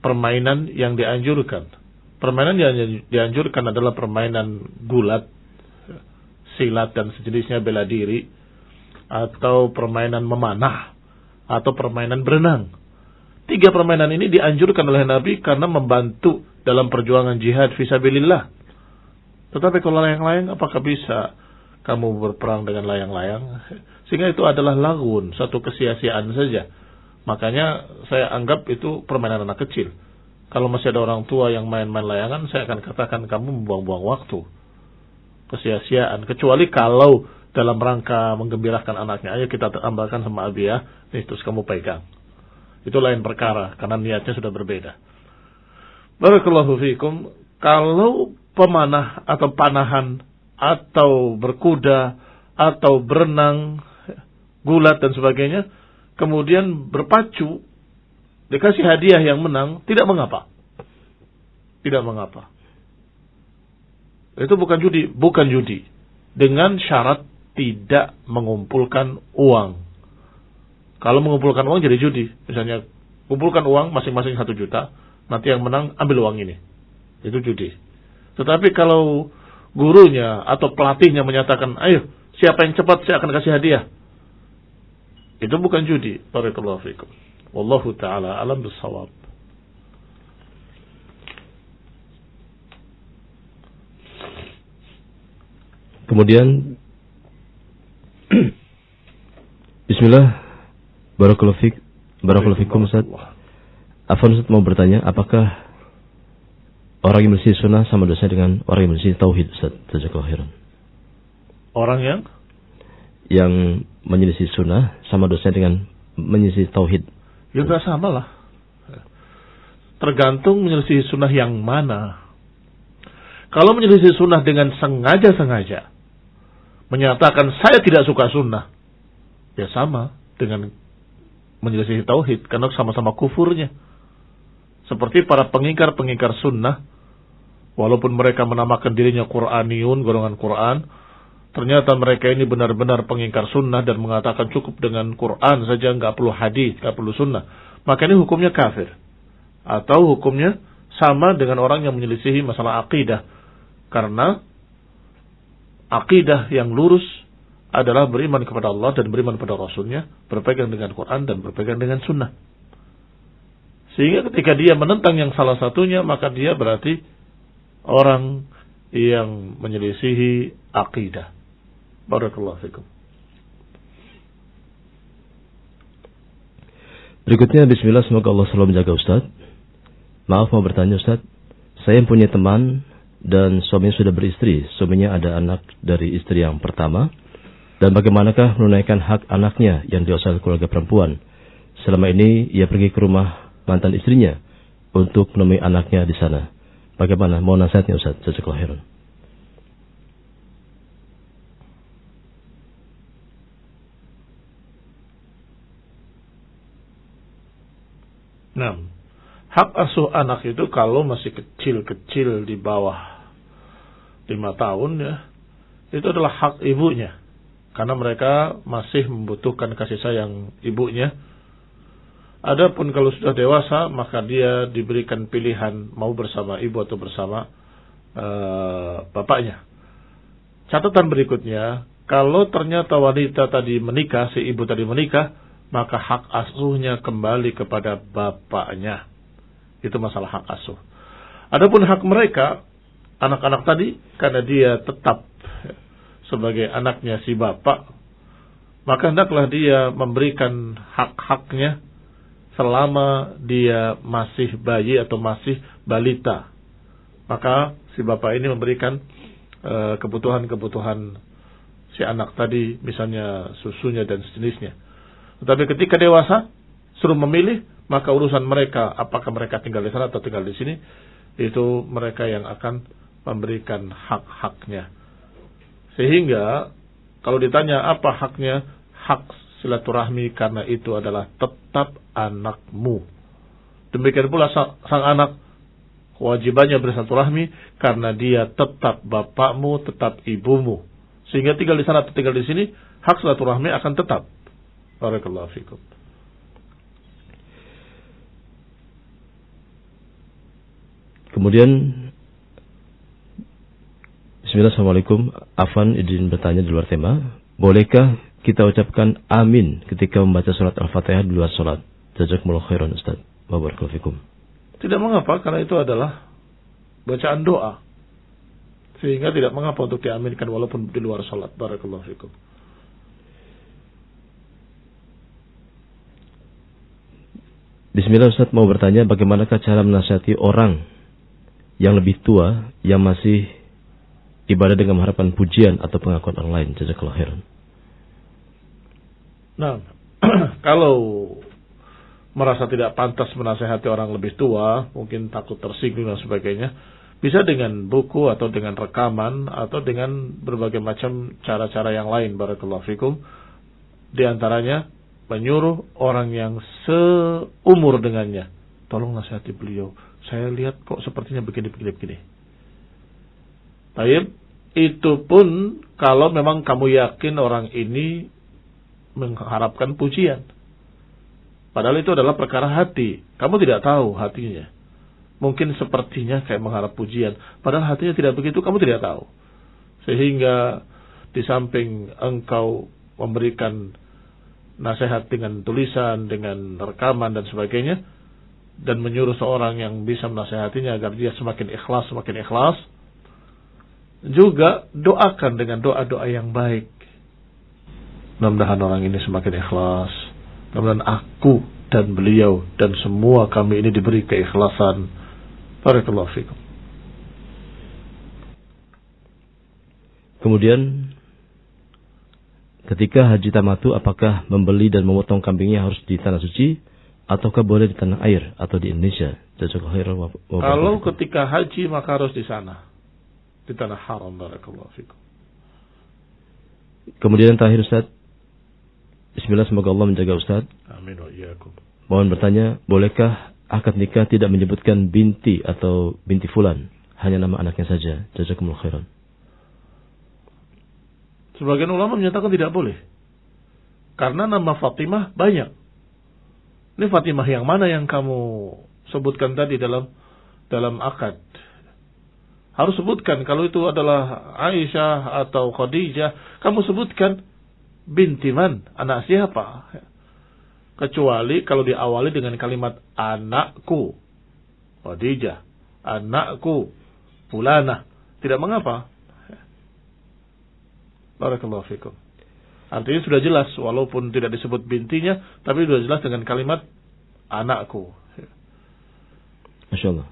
Speaker 1: permainan yang dianjurkan. Permainan yang dianjurkan adalah permainan gulat, silat dan sejenisnya, bela diri, atau permainan memanah, atau permainan berenang. 3 permainan ini dianjurkan oleh Nabi karena membantu dalam perjuangan jihad fisabilillah. Tetapi kalau layang-layang, apakah bisa kamu berperang dengan layang-layang? Sehingga itu adalah lagun, satu kesia-siaan saja. Makanya saya anggap itu permainan anak kecil. Kalau masih ada orang tua yang main-main layangan, saya akan katakan kamu membuang-buang waktu. Kesia-siaan. Kecuali kalau dalam rangka menggembirakan anaknya, ayo kita tambahkan sama Abi ya, nih terus kamu pegang. Itu lain perkara, karena niatnya sudah berbeda. Barakallahu fikum. Kalau pemanah atau panahan, atau berkuda, atau berenang, gulat dan sebagainya, kemudian berpacu, dikasih hadiah yang menang, tidak mengapa. Tidak mengapa. Itu bukan judi. Bukan judi. Dengan syarat tidak mengumpulkan uang. Kalau mengumpulkan uang jadi judi. Misalnya, kumpulkan uang masing-masing 1 juta, nanti yang menang ambil uang ini. Itu judi. Tetapi kalau gurunya atau pelatihnya menyatakan, ayo, siapa yang cepat saya akan kasih hadiah. Itu bukan judi. Barakallahu fikum. Wallahu ta'ala alam bisawab.
Speaker 2: Kemudian Bismillah, Barakallahu fikum Ustaz. Afwan Ustaz mau bertanya, apakah orang yang menyelisih sunnah sama dosanya dengan orang yang menyelisih tauhid Ustaz? Jazakallahu khairan.
Speaker 1: Orang yang
Speaker 2: menyelisih sunnah sama dosanya dengan menyelisih tauhid.
Speaker 1: Ya enggak sama lah. Tergantung menyelisih sunnah yang mana. Kalau menyelisih sunnah dengan sengaja-sengaja menyatakan saya tidak suka sunnah, ya sama dengan menyelisih tauhid, karena sama-sama kufurnya. Seperti para pengingkar-pengingkar sunnah, walaupun mereka menamakan dirinya Qur'aniyun, golongan Qur'an, ternyata mereka ini benar-benar pengingkar sunnah dan mengatakan cukup dengan Qur'an saja, nggak perlu hadis, nggak perlu sunnah. Maka ini hukumnya kafir. Atau hukumnya sama dengan orang yang menyelisihi masalah akidah. Karena akidah yang lurus adalah beriman kepada Allah dan beriman kepada Rasulnya, berpegang dengan Quran dan berpegang dengan sunnah. Sehingga ketika dia menentang yang salah satunya, maka dia berarti orang yang menyelisihi akidah. Barakallahu fikum.
Speaker 2: Berikutnya, bismillah, semoga Allah selalu menjaga Ustaz. Maaf mau bertanya Ustaz, saya punya teman dan suaminya sudah beristri. Suaminya ada anak dari istri yang pertama. Dan bagaimanakah menunaikan hak anaknya yang diasuh keluarga perempuan? Selama ini ia pergi ke rumah mantan istrinya untuk menemui anaknya di sana. Bagaimana? Mohon nasihatnya Ustaz. Jazakallahu khairan.
Speaker 1: Nah, hak asuh anak itu kalau masih kecil-kecil di bawah 5 tahun ya, itu adalah hak ibunya. Karena mereka masih membutuhkan kasih sayang ibunya. Adapun kalau sudah dewasa, maka dia diberikan pilihan mau bersama ibu atau bersama bapaknya. Catatan berikutnya, kalau ternyata wanita tadi menikah, si ibu tadi menikah, maka hak asuhnya kembali kepada bapaknya. Itu masalah hak asuh. Adapun hak mereka, anak-anak tadi, karena dia tetap sebagai anaknya si bapak, maka hendaklah dia memberikan hak-haknya selama dia masih bayi atau masih balita. Maka si bapak ini memberikan kebutuhan-kebutuhan si anak tadi, misalnya susunya dan sejenisnya. Tetapi ketika dewasa, suruh memilih, maka urusan mereka, apakah mereka tinggal di sana atau tinggal di sini, itu mereka yang akan memberikan hak-haknya. Sehingga kalau ditanya apa haknya, hak silaturahmi, karena itu adalah tetap anakmu. Demikian pula sang anak, kewajibannya bersilaturahmi karena dia tetap bapakmu, tetap ibumu. Sehingga tinggal di sana atau tinggal di sini, hak silaturahmi akan tetap. Barakallahu fikum.
Speaker 2: Kemudian Bismillahirrahmanirrahim. Afan izin bertanya di luar tema. Bolehkah kita ucapkan amin ketika membaca surat Al-Fatihah di luar salat? Jazakumullahu khairan Ustaz. Barakallahu fikum.
Speaker 1: Tidak mengapa, karena itu adalah bacaan doa. Sehingga tidak mengapa untuk diaminkan walaupun di luar salat. Barakallahu fikum.
Speaker 2: Bismillah Ustaz mau bertanya, bagaimanakah cara menasihati orang yang lebih tua yang masih ibadah dengan mengharapkan pujian atau pengakuan orang lain? Jazakallahu khairan.
Speaker 1: Nah, kalau merasa tidak pantas menasihati orang lebih tua, mungkin takut tersinggung dan sebagainya, bisa dengan buku atau dengan rekaman atau dengan berbagai macam cara-cara yang lain. Barakallahu fikum. Di antaranya menyuruh orang yang seumur dengannya, tolong nasihati beliau. Saya lihat kok sepertinya begini. Baik, itu pun kalau memang kamu yakin orang ini mengharapkan pujian. Padahal itu adalah perkara hati. Kamu tidak tahu hatinya. Mungkin sepertinya kayak mengharap pujian, padahal hatinya tidak begitu, kamu tidak tahu. Sehingga di samping engkau memberikan nasihat dengan tulisan, dengan rekaman dan sebagainya, dan menyuruh seorang yang bisa menasihatinya agar dia semakin ikhlas, juga doakan dengan doa-doa yang baik. Mudah-mudahan orang ini semakin ikhlas. Mudah-mudahan aku dan beliau dan semua kami ini diberi keikhlasan. Barakallahu fikum.
Speaker 2: Kemudian ketika haji tamattu, apakah membeli dan memotong kambingnya harus di tanah suci ataukah boleh di tanah air atau di Indonesia?
Speaker 1: Kalau ketika haji maka harus di sana, di tanah haram. Barakallahu fikum.
Speaker 2: Kemudian terakhir Ustaz, bismillah, semoga Allah menjaga Ustaz.
Speaker 1: Amin wa iyyakum.
Speaker 2: Mohon bertanya, bolehkah akad nikah tidak menyebutkan binti atau binti fulan, hanya nama anaknya saja? Jazakumullah khairan.
Speaker 1: Sebagian ulama menyatakan tidak boleh. Karena nama Fatimah banyak. Ini Fatimah yang mana yang kamu sebutkan tadi dalam akad? Harus sebutkan kalau itu adalah Aisyah atau Khadijah, kamu sebutkan binti man, anak siapa? Kecuali kalau diawali dengan kalimat anakku Khadijah, anakku fulanah, tidak mengapa. Barakallahu fikum. Artinya sudah jelas, walaupun tidak disebut bintinya, tapi sudah jelas dengan kalimat anakku.
Speaker 2: Masya Allah.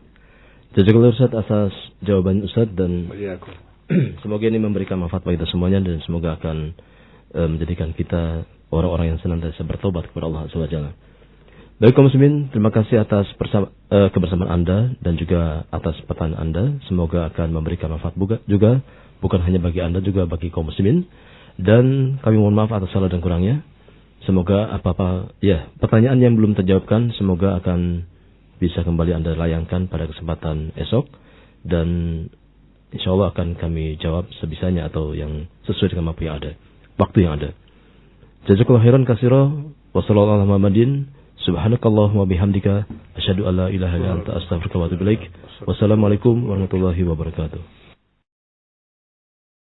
Speaker 2: Jazakallah Ustaz atas jawaban Ustaz, dan semoga ini memberikan manfaat bagi kita semuanya, dan semoga akan menjadikan kita orang-orang yang senantiasa bertobat kepada Allah Subhanahu wa taala. Baik kaum muslimin, terima kasih atas kebersamaan Anda dan juga atas pertanyaan Anda. Semoga akan memberikan manfaat juga, bukan hanya bagi Anda, juga bagi kaum muslimin. Dan kami mohon maaf atas salah dan kurangnya. Semoga pertanyaan yang belum terjawabkan, semoga akan bisa kembali Anda layangkan pada kesempatan esok, dan insya Allah akan kami jawab sebisanya atau yang sesuai dengan waktu yang ada. Jazakallahu khairan katsira wa sallallahu ala Muhammadin subhanakallahumma bihamdika asyhadu an la ilaha illa anta astaghfiruka wa atubu ilaik. Wassalamualaikum warahmatullahi wabarakatuh.